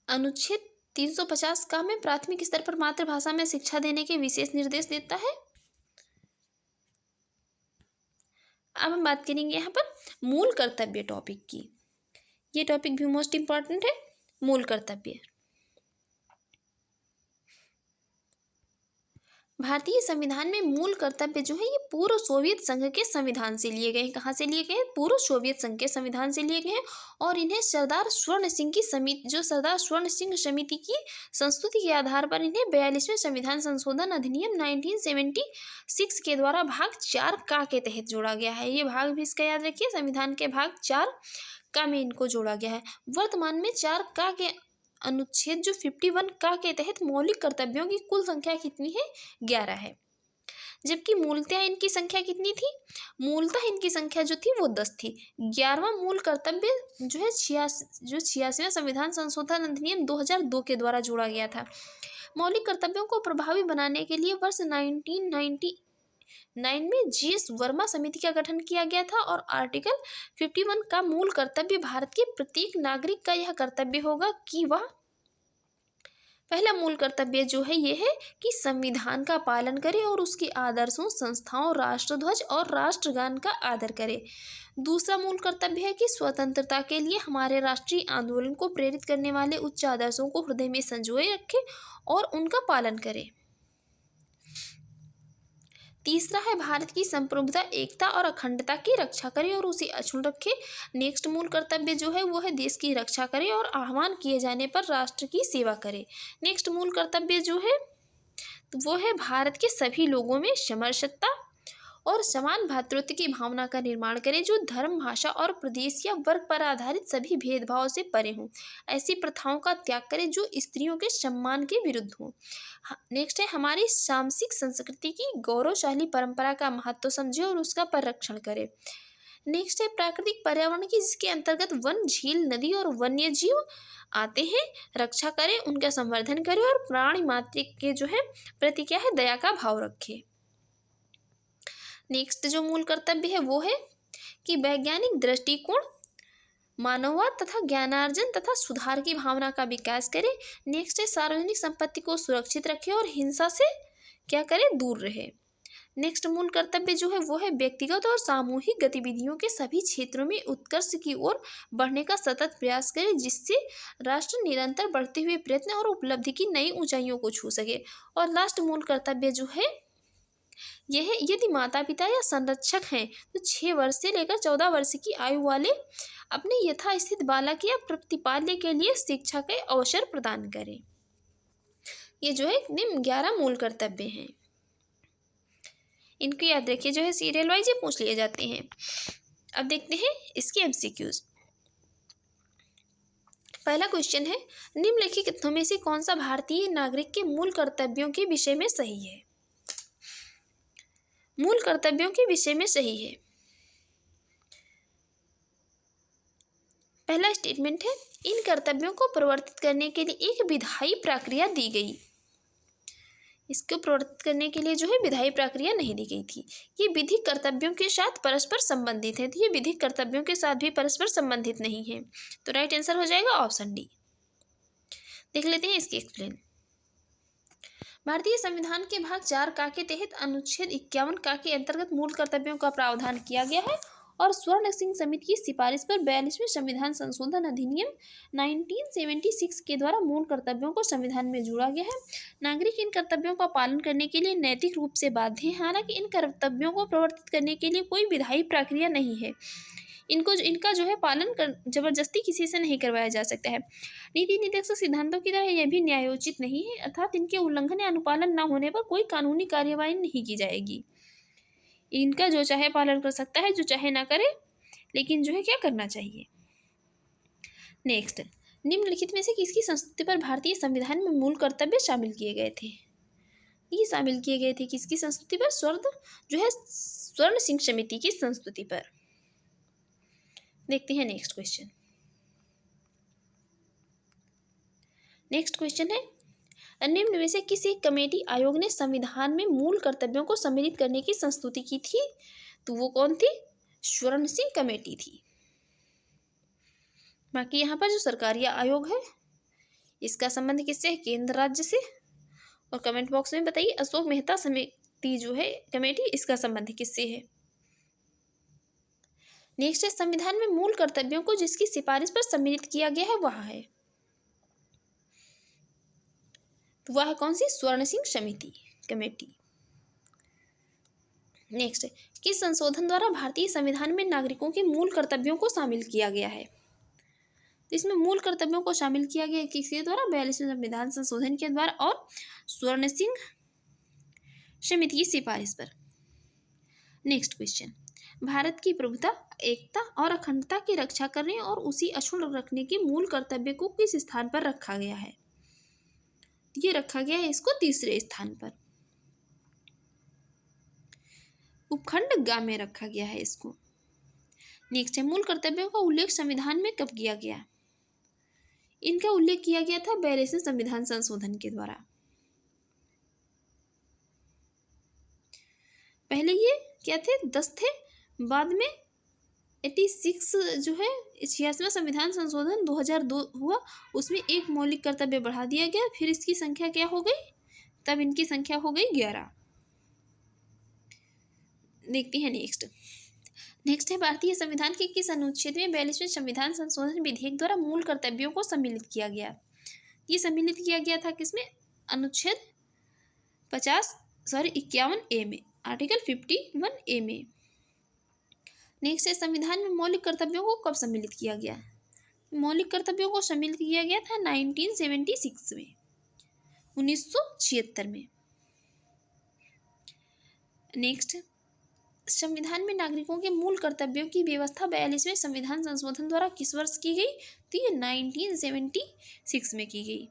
अनुच्छेद 350 का में प्राथमिक स्तर पर मातृभाषा में शिक्षा देने के विशेष निर्देश देता है। अब हम बात करेंगे यहाँ पर मूल कर्तव्य टॉपिक की। ये टॉपिक भी मोस्ट इंपॉर्टेंट है, मूल कर्तव्य। भारतीय संविधान में मूल कर्तव्य जो है ये पूर्व सोवियत संघ के संविधान से लिए गए हैं। कहाँ से लिए गए हैं? पूर्व सोवियत संघ के संविधान से लिए गए हैं। और इन्हें सरदार स्वर्ण सिंह की समिति, जो सरदार स्वर्ण सिंह समिति की संस्तुति के आधार पर इन्हें 42वें संविधान संशोधन अधिनियम 1976 के द्वारा भाग 4 का के तहत जोड़ा गया है। ये भाग भी इसका याद रखिए, संविधान के भाग 4 का में इनको जोड़ा गया है। वर्तमान में 4 का के अनुच्छेद जो 51 का के तहत मौलिक कर्तव्यों की कुल संख्या कितनी है? 11 है। जबकि मूलतः इनकी संख्या कितनी थी? मूलतः इनकी संख्या जो थी वो 10 थी। 11वां मूल कर्तव्य जो है 86वां संविधान संशोधन अधिनियम 2002 के द्वारा जोड़ा गया था। मौलिक कर्तव्यों को प्रभावी बनाने के लिए वर्ष 1999 में जीएस वर्मा समिति का गठन किया गया था। और आर्टिकल 51 का मूल कर्तव्य भारत के प्रत्येक नागरिक का यह कर्तव्य होगा कि वह, पहला मूल कर्तव्य जो है ये है कि संविधान का पालन करे और उसके आदर्शों, संस्थाओं, राष्ट्रध्वज और राष्ट्रगान का आदर करे। दूसरा मूल कर्तव्य है कि स्वतंत्रता के लिए हमारे राष्ट्रीय आंदोलन को प्रेरित करने वाले उच्च आदर्शों को हृदय में संजोए रखे और उनका पालन करे। तीसरा है भारत की संप्रभुता, एकता और अखंडता की रक्षा करे और उसे अक्षुण्ण रखे। नेक्स्ट मूल कर्तव्य जो है वो है देश की रक्षा करे और आह्वान किए जाने पर राष्ट्र की सेवा करे। नेक्स्ट मूल कर्तव्य जो है तो वो है भारत के सभी लोगों में समरसता और समान भ्रातृत्व की भावना का निर्माण करें, जो धर्म, भाषा और प्रदेश या वर्ग पर आधारित सभी भेदभाव से परे हों। ऐसी प्रथाओं का त्याग करें जो स्त्रियों के सम्मान के विरुद्ध हों। नेक्स्ट है हमारी सामसिक संस्कृति की गौरवशाली परंपरा का महत्व समझे और उसका परिरक्षण करें। नेक्स्ट है प्राकृतिक पर्यावरण की, जिसके अंतर्गत वन, झील, नदी और वन्य जीव आते हैं, रक्षा करें, उनका संवर्धन करें और प्राणी मात्र के जो है प्रति क्या है दया का भाव रखें। नेक्स्ट जो मूल कर्तव्य है वो है कि वैज्ञानिक दृष्टिकोण, मानववाद तथा ज्ञानार्जन तथा सुधार की भावना का विकास करें। नेक्स्ट है सार्वजनिक संपत्ति को सुरक्षित रखें और हिंसा से क्या करें दूर रहे। नेक्स्ट मूल कर्तव्य जो है वो है व्यक्तिगत और सामूहिक गतिविधियों के सभी क्षेत्रों में उत्कर्ष की ओर बढ़ने का सतत प्रयास करें, जिससे राष्ट्र निरंतर बढ़ते हुए प्रयत्न और उपलब्धि की नई ऊंचाइयों को छू सके। और लास्ट मूल कर्तव्य जो है यह है यदि माता पिता या संरक्षक हैं तो 6 वर्ष से लेकर 14 वर्ष की आयु वाले अपने यथास्थित बालक या प्रतिपाल्य के लिए शिक्षा के अवसर प्रदान करें। ये जो है निम्न 11 मूल कर्तव्य हैं, इनको याद रखिए, जो है सीरियल वाइज ये पूछ लिए जाते हैं। अब देखते हैं इसके एमसीक्यूज। पहला क्वेश्चन है निम्नलिखित में से कौन सा भारतीय नागरिक के मूल कर्तव्यों के विषय में सही है। मूल कर्तव्यों के विषय में सही है। पहला स्टेटमेंट है इन कर्तव्यों को प्रवर्तित करने के लिए एक विधायी प्रक्रिया दी गई। इसको प्रवर्तित करने के लिए जो है विधायी प्रक्रिया नहीं दी गई थी। ये विधिक कर्तव्यों के साथ परस्पर संबंधित है, तो ये विधिक कर्तव्यों के साथ भी परस्पर संबंधित नहीं है, तो राइट आंसर हो जाएगा ऑप्शन डी। देख लेते हैं इसकी एक्सप्लेन। भारतीय संविधान के भाग 4 का के तहत अनुच्छेद 51 का के अंतर्गत मूल कर्तव्यों का प्रावधान किया गया है और स्वर्ण सिंह समिति की सिफारिश पर 42वें संविधान संशोधन अधिनियम 1976 के द्वारा मूल कर्तव्यों को संविधान में जोड़ा गया है। नागरिक इन कर्तव्यों का पालन करने के लिए नैतिक रूप से बाध्य है। हालांकि इन कर्तव्यों को प्रवर्तित करने के लिए कोई विधायी प्रक्रिया नहीं है। इनका जो है पालन जबरदस्ती किसी से नहीं करवाया जा सकता है। नीति निदेशक सिद्धांतों की तरह यह भी न्यायोचित नहीं है, अर्थात इनके उल्लंघन या अनुपालन न होने पर कोई कानूनी कार्यवाही नहीं की जाएगी। इनका जो चाहे पालन कर सकता है, जो चाहे ना करे, लेकिन जो है क्या करना चाहिए। नेक्स्ट, निम्नलिखित में से किसकी संस्तुति पर भारतीय संविधान में मूल कर्तव्य शामिल किए गए थे। ये शामिल किए गए थे किसकी संस्तुति पर, स्वर्ण सिंह समिति की संस्तुति पर। देखते हैं नेक्स्ट क्वेश्चन। नेक्स्ट क्वेश्चन है निम्न में से किस एक कमेटी आयोग ने संविधान में मूल कर्तव्यों को सम्मिलित करने की संस्तुति की थी, तो वो कौन थी, स्वर्ण सिंह कमेटी थी। बाकी यहाँ पर जो सरकारी आयोग है इसका संबंध किससे है, केंद्र राज्य से। और कमेंट बॉक्स में बताइए अशोक मेहता समिति जो है कमेटी, इसका संबंध किससे है। नेक्स्ट है संविधान में मूल कर्तव्यों को जिसकी सिफारिश पर सम्मिलित किया गया है वह है, तो वह है कौन सी, स्वर्ण सिंह समिति कमेटी। नेक्स्ट है किस संशोधन द्वारा भारतीय संविधान में नागरिकों के मूल कर्तव्यों को शामिल किया गया है। तो इसमें मूल कर्तव्यों को शामिल किया गया किसके द्वारा, 42वें संविधान संशोधन के द्वारा और स्वर्ण सिंह समिति की सिफारिश पर। नेक्स्ट क्वेश्चन, भारत की प्रभुता, एकता और अखंडता की रक्षा करने और उसी अक्षुण्ण रखने के मूल कर्तव्य को किस स्थान पर रखा गया है। ये रखा गया है इसको 3रे स्थान पर, उपखंड ग में रखा गया है इसको। नेक्स्ट है मूल कर्तव्यों का उल्लेख संविधान में कब किया गया। इनका उल्लेख किया गया था 42वें संविधान संशोधन के द्वारा। पहले ये क्या थे, 10 थे, बाद में 86 जो है 86वां संविधान संशोधन 2002 हुआ, उसमें एक मौलिक कर्तव्य बढ़ा दिया गया, फिर इसकी संख्या क्या हो गई, तब इनकी संख्या हो गई 11। देखते हैं नेक्स्ट है भारतीय संविधान के किस अनुच्छेद में 42वें संविधान संशोधन विधेयक द्वारा मूल कर्तव्यों को सम्मिलित किया गया। ये सम्मिलित किया गया था किसमें, अनुच्छेद 51A में। आर्टिकल 51A में। नेक्स्ट है, संविधान में मौलिक कर्तव्यों को कब सम्मिलित किया गया? मौलिक कर्तव्यों को सम्मिलित किया गया था 1976 में, 1976 में। नेक्स्ट, संविधान में नागरिकों के मूल कर्तव्यों की व्यवस्था 42वें संविधान संशोधन द्वारा किस वर्ष की गई? तो ये 1976 में की गई।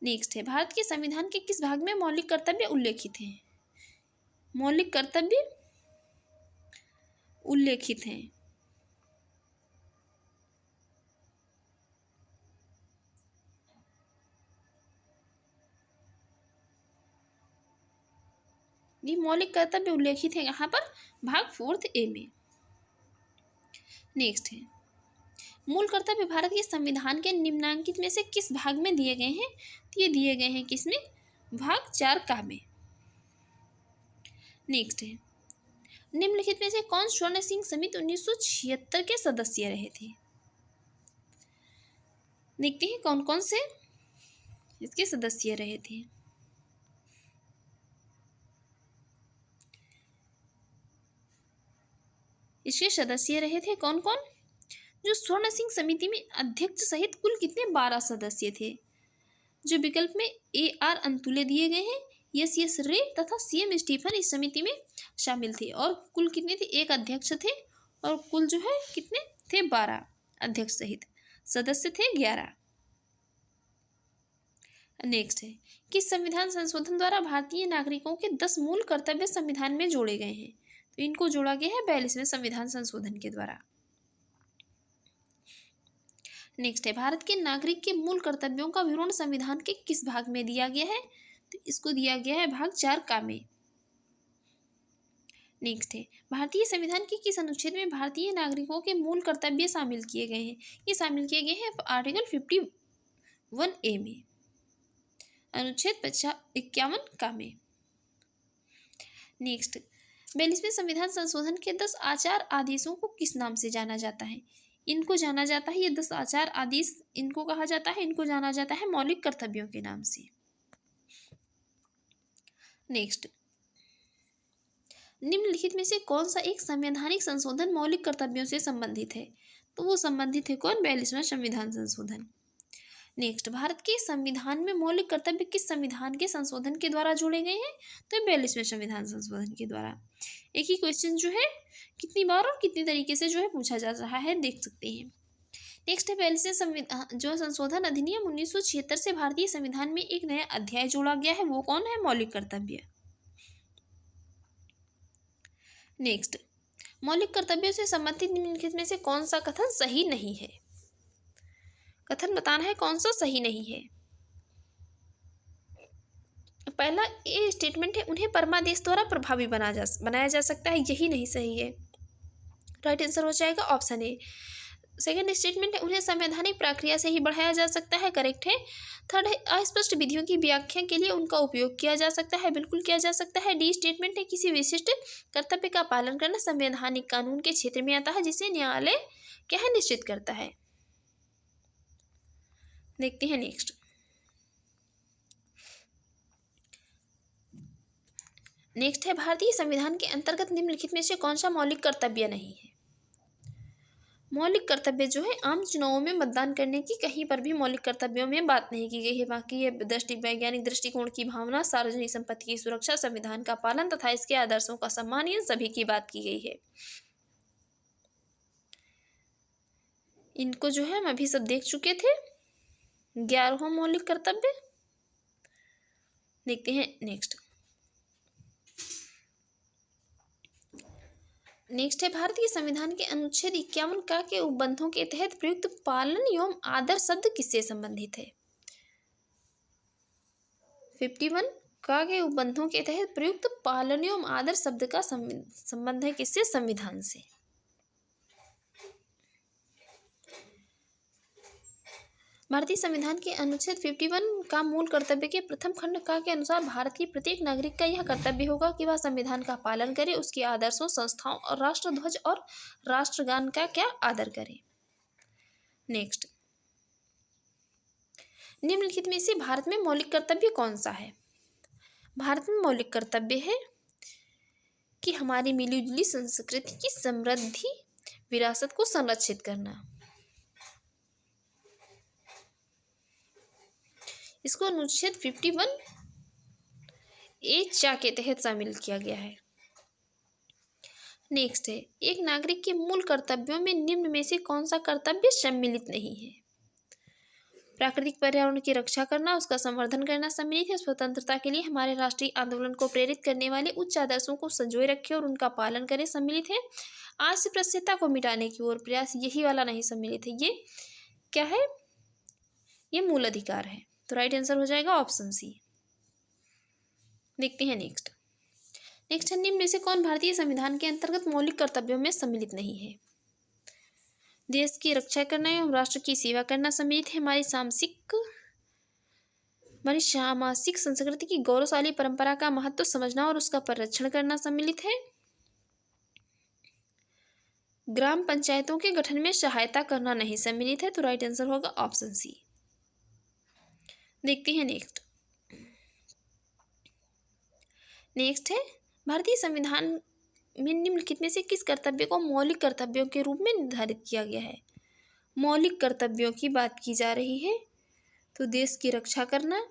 नेक्स्ट है, भारत के संविधान के किस भाग में मौलिक कर्तव्य उल्लेखित हैं? मौलिक कर्तव्य उल्लेखित हैं। ये मौलिक कर्तव्य उल्लेखित है यहाँ पर? भाग 4A में। नेक्स्ट है, मूल कर्तव्य भारत के संविधान के निम्नांकित में से किस भाग में दिए गए हैं? तो ये दिए गए हैं किसमें? भाग 4 में। नेक्स्ट है, निम्नलिखित में से कौन स्वर्ण सिंह समिति 1976 के सदस्य रहे थे? देखते हैं कौन कौन से इसके सदस्य रहे थे। इसके सदस्य रहे थे कौन कौन? जो स्वर्ण सिंह समिति में अध्यक्ष सहित कुल कितने? 12 सदस्य थे। जो विकल्प में AR अंतुले दिए गए हैं, SS रे तथा CM स्टीफन इस समिति में शामिल थे। और कुल कितने थे? 1 अध्यक्ष थे और कुल जो है कितने थे? 12 अध्यक्ष सहित सदस्य थे 11। नेक्स्ट है, किस संविधान संशोधन द्वारा भारतीय नागरिकों के 10 मूल कर्तव्य संविधान में जोड़े गए हैं? तो इनको जोड़ा गया है 42वें संविधान संशोधन के द्वारा। नेक्स्ट है, भारत के नागरिक के मूल कर्तव्यों का विवरण संविधान के किस भाग में दिया गया है? तो इसको दिया गया है भाग 4 में। नेक्स्ट है, भारतीय संविधान के किस अनुच्छेद में भारतीय नागरिकों के मूल कर्तव्य शामिल किए गए हैं? ये शामिल किए गए हैं आर्टिकल 51A में, अनुच्छेद 51 में। नेक्स्ट, 42वें संविधान संशोधन के 10 आचार आदेशों को किस नाम से जाना जाता है? इनको जाना जाता है, ये 10 आचार आदेश इनको कहा जाता है, इनको जाना जाता है मौलिक कर्तव्यों के नाम से। नेक्स्ट, निम्नलिखित में से कौन सा एक संवैधानिक संशोधन मौलिक कर्तव्यों से संबंधित है? तो वो संबंधित है कौन? 42वां संविधान संशोधन। नेक्स्ट, भारत के संविधान में मौलिक कर्तव्य किस संविधान के संशोधन के द्वारा जोड़े गए हैं? तो 42वें संविधान संशोधन के द्वारा। एक ही क्वेश्चन जो है कितनी बार और कितनी तरीके से जो है पूछा जा रहा है, देख सकते हैं। नेक्स्ट है, 42वें संविधान जो संशोधन अधिनियम 1976 से भारतीय संविधान में एक नया अध्याय जोड़ा गया है, वो कौन है? मौलिक कर्तव्य। नेक्स्ट, मौलिक कर्तव्यों से संबंधित निम्नलिखित में से कौन सा कथन सही नहीं है? कथन बताना है कौन सा सही नहीं है। पहला ये स्टेटमेंट है, उन्हें परमादेश द्वारा प्रभावी बनाया जा सकता है, यही नहीं सही है। राइट आंसर हो जाएगा ऑप्शन ए। सेकंड स्टेटमेंट है, उन्हें संवैधानिक प्रक्रिया से ही बढ़ाया जा सकता है, करेक्ट है। थर्ड है, अस्पष्ट विधियों की व्याख्या के लिए उनका उपयोग किया जा सकता है, बिल्कुल किया जा सकता है। डी स्टेटमेंट है, किसी विशिष्ट कर्तव्य का पालन करना संवैधानिक कानून के क्षेत्र में आता है, जिसे न्यायालय क्या है? निश्चित करता है। देखते हैं नेक्स्ट। नेक्स्ट है, भारतीय संविधान के अंतर्गत निम्नलिखित में से कौन सा मौलिक कर्तव्य नहीं है? मौलिक कर्तव्य जो है, आम चुनावों में मतदान करने की कहीं पर भी मौलिक कर्तव्यों में बात नहीं की गई है। बाकी ये वैज्ञानिक दृष्टिकोण की भावना, सार्वजनिक संपत्ति की सुरक्षा, संविधान का पालन तथा इसके आदर्शों का सम्मान, इन सभी की बात की गई है। इनको जो है हम अभी सब देख चुके थे। 11वां मौलिक कर्तव्य देखते हैं नेक्स्ट। नेक्स्ट है, भारतीय संविधान के अनुच्छेद 51 का के उपबंधों के तहत प्रयुक्त पालन एवं आदर शब्द किससे संबंधित है? 51 का के उपबंधों के तहत प्रयुक्त पालन एवं आदर शब्द का संबंध है किससे? संविधान से। भारतीय संविधान के अनुच्छेद 51 का मूल कर्तव्य के प्रथम खंड का के अनुसार भारत के प्रत्येक नागरिक का यह कर्तव्य होगा कि वह संविधान का पालन करे, उसके आदर्शों, संस्थाओं और राष्ट्रध्वज और राष्ट्रगान का क्या? आदर करे। नेक्स्ट, निम्नलिखित में से भारत में मौलिक कर्तव्य कौन सा है? भारत में मौलिक कर्तव्य है कि हमारी मिलीजुली संस्कृति की समृद्धि विरासत को संरक्षित करना। इसको अनुच्छेद 51A चा के तहत शामिल किया गया है। नेक्स्ट है, एक नागरिक के मूल कर्तव्यों में निम्न में से कौन सा कर्तव्य सम्मिलित नहीं है? प्राकृतिक पर्यावरण की रक्षा करना, उसका संवर्धन करना सम्मिलित है। स्वतंत्रता के लिए हमारे राष्ट्रीय आंदोलन को प्रेरित करने वाले उच्च आदर्शों को संजोए रखे और उनका पालन करे सम्मिलित है। आज से प्रस्तावना को मिटाने की ओर प्रयास, यही वाला नहीं सम्मिलित है। ये क्या है? ये मूल अधिकार है। तो राइट आंसर हो जाएगा ऑप्शन सी। देखते हैं नेक्स्ट है, निम्न में से कौन भारतीय संविधान के अंतर्गत मौलिक कर्तव्यों में सम्मिलित नहीं है? देश की रक्षा करना एवं राष्ट्र की सेवा करना सम्मिलित है। हमारी सामाजिक संस्कृति की गौरवशाली परंपरा का महत्व समझना और उसका परिरक्षण करना सम्मिलित है। ग्राम पंचायतों के गठन में सहायता करना नहीं सम्मिलित है। तो राइट आंसर होगा ऑप्शन सी। देखते हैं नेक्स्ट है, भारतीय संविधान में निम्नलिखित में से किस कर्तव्य को मौलिक कर्तव्यों के रूप में निर्धारित किया गया है? मौलिक कर्तव्यों की बात की जा रही है। तो देश की रक्षा करना,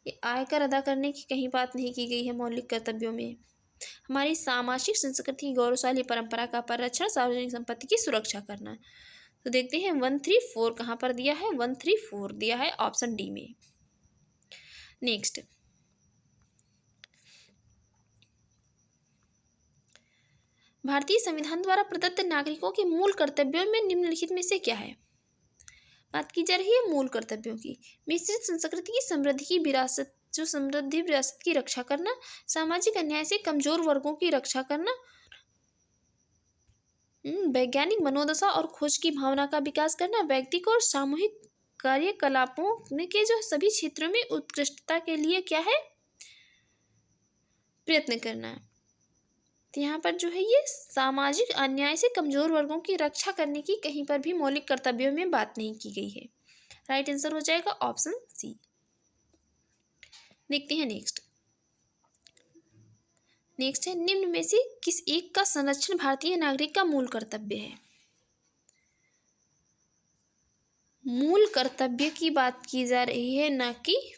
ये आयकर अदा करने की कहीं बात नहीं की गई है मौलिक कर्तव्यों में। हमारी सामाजिक संस्कृति की गौरवशाली परंपरा का परिरक्षण, सार्वजनिक संपत्ति की सुरक्षा करना। तो देखते हैं 134 कहाँ पर दिया है? 134 दिया है ऑप्शन डी में। नेक्स्ट, भारतीय संविधान द्वारा प्रदत्त नागरिकों के मूल कर्तव्यों में निम्नलिखित में से क्या है? बात की जा रही है मूल कर्तव्यों की। मिश्रित संस्कृति की समृद्धि की विरासत, जो समृद्धि विरासत की रक्षा करना, सामाजिक अन्याय से कमजोर वर्गों की रक्षा करना, वैज्ञानिक मनोदशा और खोज की भावना का विकास करना, व्यक्तिगत और सामूहिक कार्यकलापों के जो सभी क्षेत्रों में उत्कृष्टता के लिए क्या है? प्रयत्न करना। तो यहाँ पर जो है ये सामाजिक अन्याय से कमजोर वर्गों की रक्षा करने की कहीं पर भी मौलिक कर्तव्यों में बात नहीं की गई है। राइट आंसर हो जाएगा ऑप्शन सी। देखते हैं नेक्स्ट है, निम्न में से किस एक का संरक्षण भारतीय नागरिक का मूल कर्तव्य है? मूल कर्तव्य की बात की जा रही है, ना कि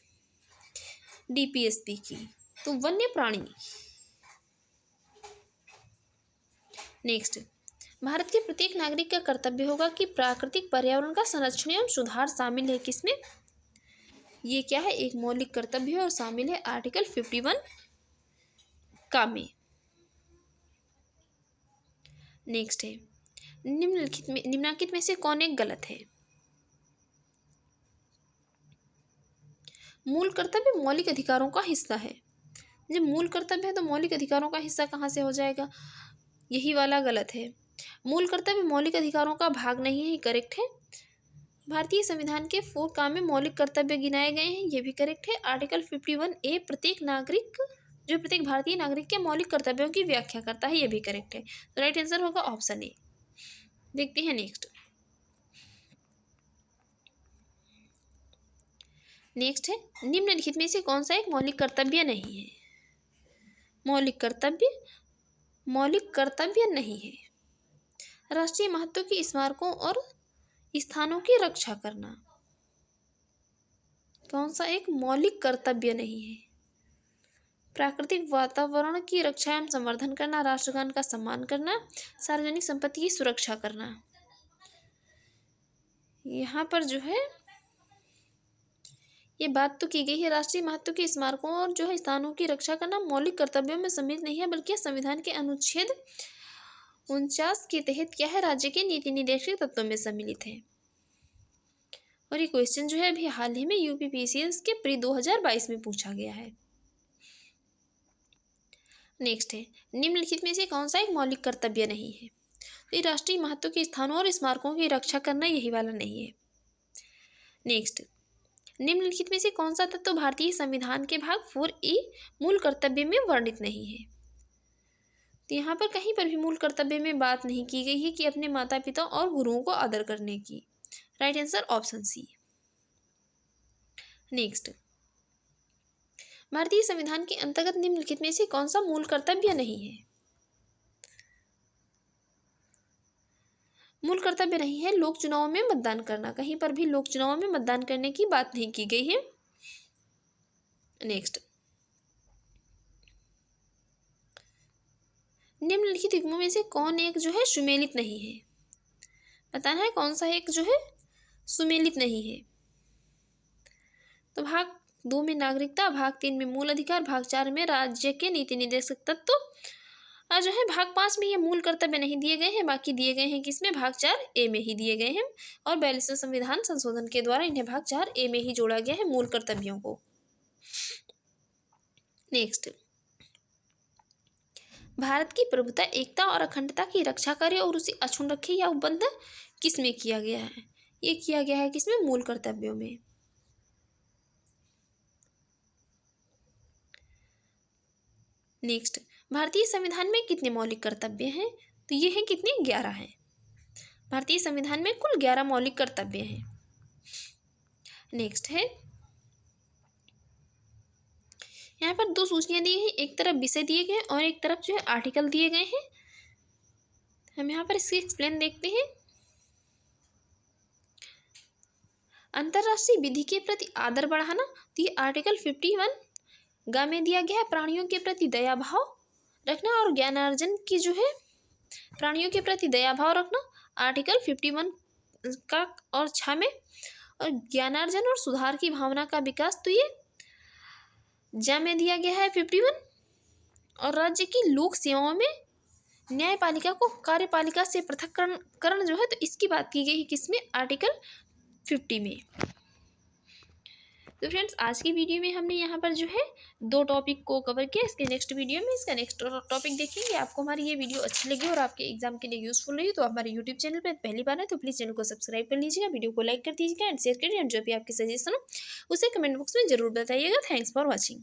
डीपीएसपी की। तो वन्य प्राणी। नेक्स्ट, भारत के प्रत्येक नागरिक का कर्तव्य होगा कि प्राकृतिक पर्यावरण का संरक्षण एवं सुधार शामिल है किसमें? ये क्या है? एक मौलिक कर्तव्य है और शामिल है आर्टिकल 51 का में। नेक्स्ट है, निम्नलिखित में से कौन एक गलत है? मूल कर्तव्य मौलिक अधिकारों का हिस्सा है। जब मूल कर्तव्य है तो मौलिक अधिकारों का हिस्सा कहाँ से हो जाएगा? यही वाला गलत है। मूल कर्तव्य मौलिक अधिकारों का भाग नहीं है, करेक्ट है। भारतीय संविधान के 4 काम में मौलिक कर्तव्य गिनाए गए हैं, ये भी करेक्ट है। आर्टिकल 51A प्रत्येक भारतीय नागरिक के मौलिक कर्तव्यों की व्याख्या करता है, ये भी करेक्ट है। तो राइट आंसर होगा ऑप्शन ए। देखते हैं नेक्स्ट है, निम्नलिखित में से कौन सा एक मौलिक कर्तव्य नहीं है? मौलिक कर्तव्य नहीं है। राष्ट्रीय महत्व के स्मारकों और स्थानों की रक्षा करना कौन सा एक मौलिक कर्तव्य नहीं है? प्राकृतिक वातावरण की रक्षा एवं संवर्धन करना, राष्ट्रगान का सम्मान करना, सार्वजनिक संपत्ति की सुरक्षा करना। यहाँ पर जो है ये बात तो की गई है, राष्ट्रीय महत्व के स्मारकों और जो है स्थानों की रक्षा करना मौलिक कर्तव्यों में सम्मिलित नहीं है, बल्कि संविधान के अनुच्छेद 49 के तहत क्या है? राज्य के नीति निर्देशक तत्वों में सम्मिलित है। और ये क्वेश्चन जो है अभी हाल ही में यूपीपीसीएस के प्री 2022 में पूछा गया है। नेक्स्ट है, निम्नलिखित में से कौन सा एक मौलिक कर्तव्य नहीं है? ये राष्ट्रीय महत्व के स्थानों और स्मारकों की रक्षा करना यही वाला नहीं है। नेक्स्ट, निम्नलिखित में से कौन सा तत्व भारतीय संविधान के भाग 4A मूल कर्तव्य में वर्णित नहीं है? तो यहाँ पर कहीं पर भी मूल कर्तव्य में बात नहीं की गई है कि अपने माता पिता और गुरुओं को आदर करने की। Right answer option C. Next, भारतीय संविधान के अंतर्गत निम्नलिखित में से कौन सा मूल कर्तव्य नहीं है? मूल कर्तव्य नहीं है लोक चुनाव में मतदान करना। कहीं पर भी लोक चुनाव में मतदान करने की बात नहीं की गई है। नेक्स्ट, निम्नलिखित युग्मों में से कौन एक जो है सुमेलित नहीं है? बताना है कौन सा एक जो है सुमेलित नहीं है। तो भाग 2 में नागरिकता, भाग 3 में मूल अधिकार, भाग 4 में राज्य के नीति निर्देशक तत्व और जो है भाग 5 में ये मूल कर्तव्य नहीं दिए गए हैं, बाकी दिए गए हैं किसमें? भाग 4 ए में ही दिए गए हैं और 42वें संविधान संशोधन के द्वारा इन्हें भाग 4 ए में ही जोड़ा गया है मूल कर्तव्यों को। नेक्स्ट, भारत की प्रभुता, एकता और अखंडता की रक्षा करे और उसे अक्षुण्ण रखे या उपबंध किसमें किया गया है? ये किया गया है किसमें? मूल कर्तव्यों में। नेक्स्ट, भारतीय संविधान में कितने मौलिक कर्तव्य हैं? तो ये हैं कितने? 11 हैं। भारतीय संविधान में कुल 11 मौलिक कर्तव्य हैं। नेक्स्ट है, यहाँ पर 2 सूचियां दी हैं, एक तरफ विषय दिए गए और एक तरफ जो है आर्टिकल दिए गए हैं। हम यहाँ पर इसकी एक्सप्लेन देखते हैं। अंतरराष्ट्रीय विधि के प्रति आदर बढ़ाना, तो ये आर्टिकल 51 गा में दिया गया है। प्राणियों के प्रति दया भाव रखना और ज्ञानार्जन की जो है प्राणियों के प्रति दया भाव रखना, आर्टिकल 51 का और 6 में। और ज्ञानार्जन और सुधार की भावना का विकास, तो ये जा में दिया गया है 51। और राज्य की लोक सेवाओं में न्यायपालिका को कार्यपालिका से पृथक्करण जो है, तो इसकी बात की गई है किसमें? आर्टिकल 50 में। तो फ्रेंड्स, आज की वीडियो में हमने यहाँ पर जो है 2 टॉपिक को कवर किया। इसके नेक्स्ट वीडियो में इसका नेक्स्ट टॉपिक देखेंगे। आपको हमारी ये वीडियो अच्छी लगी और आपके एग्जाम के लिए यूजफुल रही तो हमारे यूट्यूब चैनल पर पहली बार है तो प्लीज़ चैनल को सब्सक्राइब कर लीजिएगा, वीडियो को लाइक कर दीजिएगा एंड शेयर करिए। एंड जो भी आपके सजेशन हो उसे कमेंट बॉक्स में जरूर बताइएगा। Thanks for watching.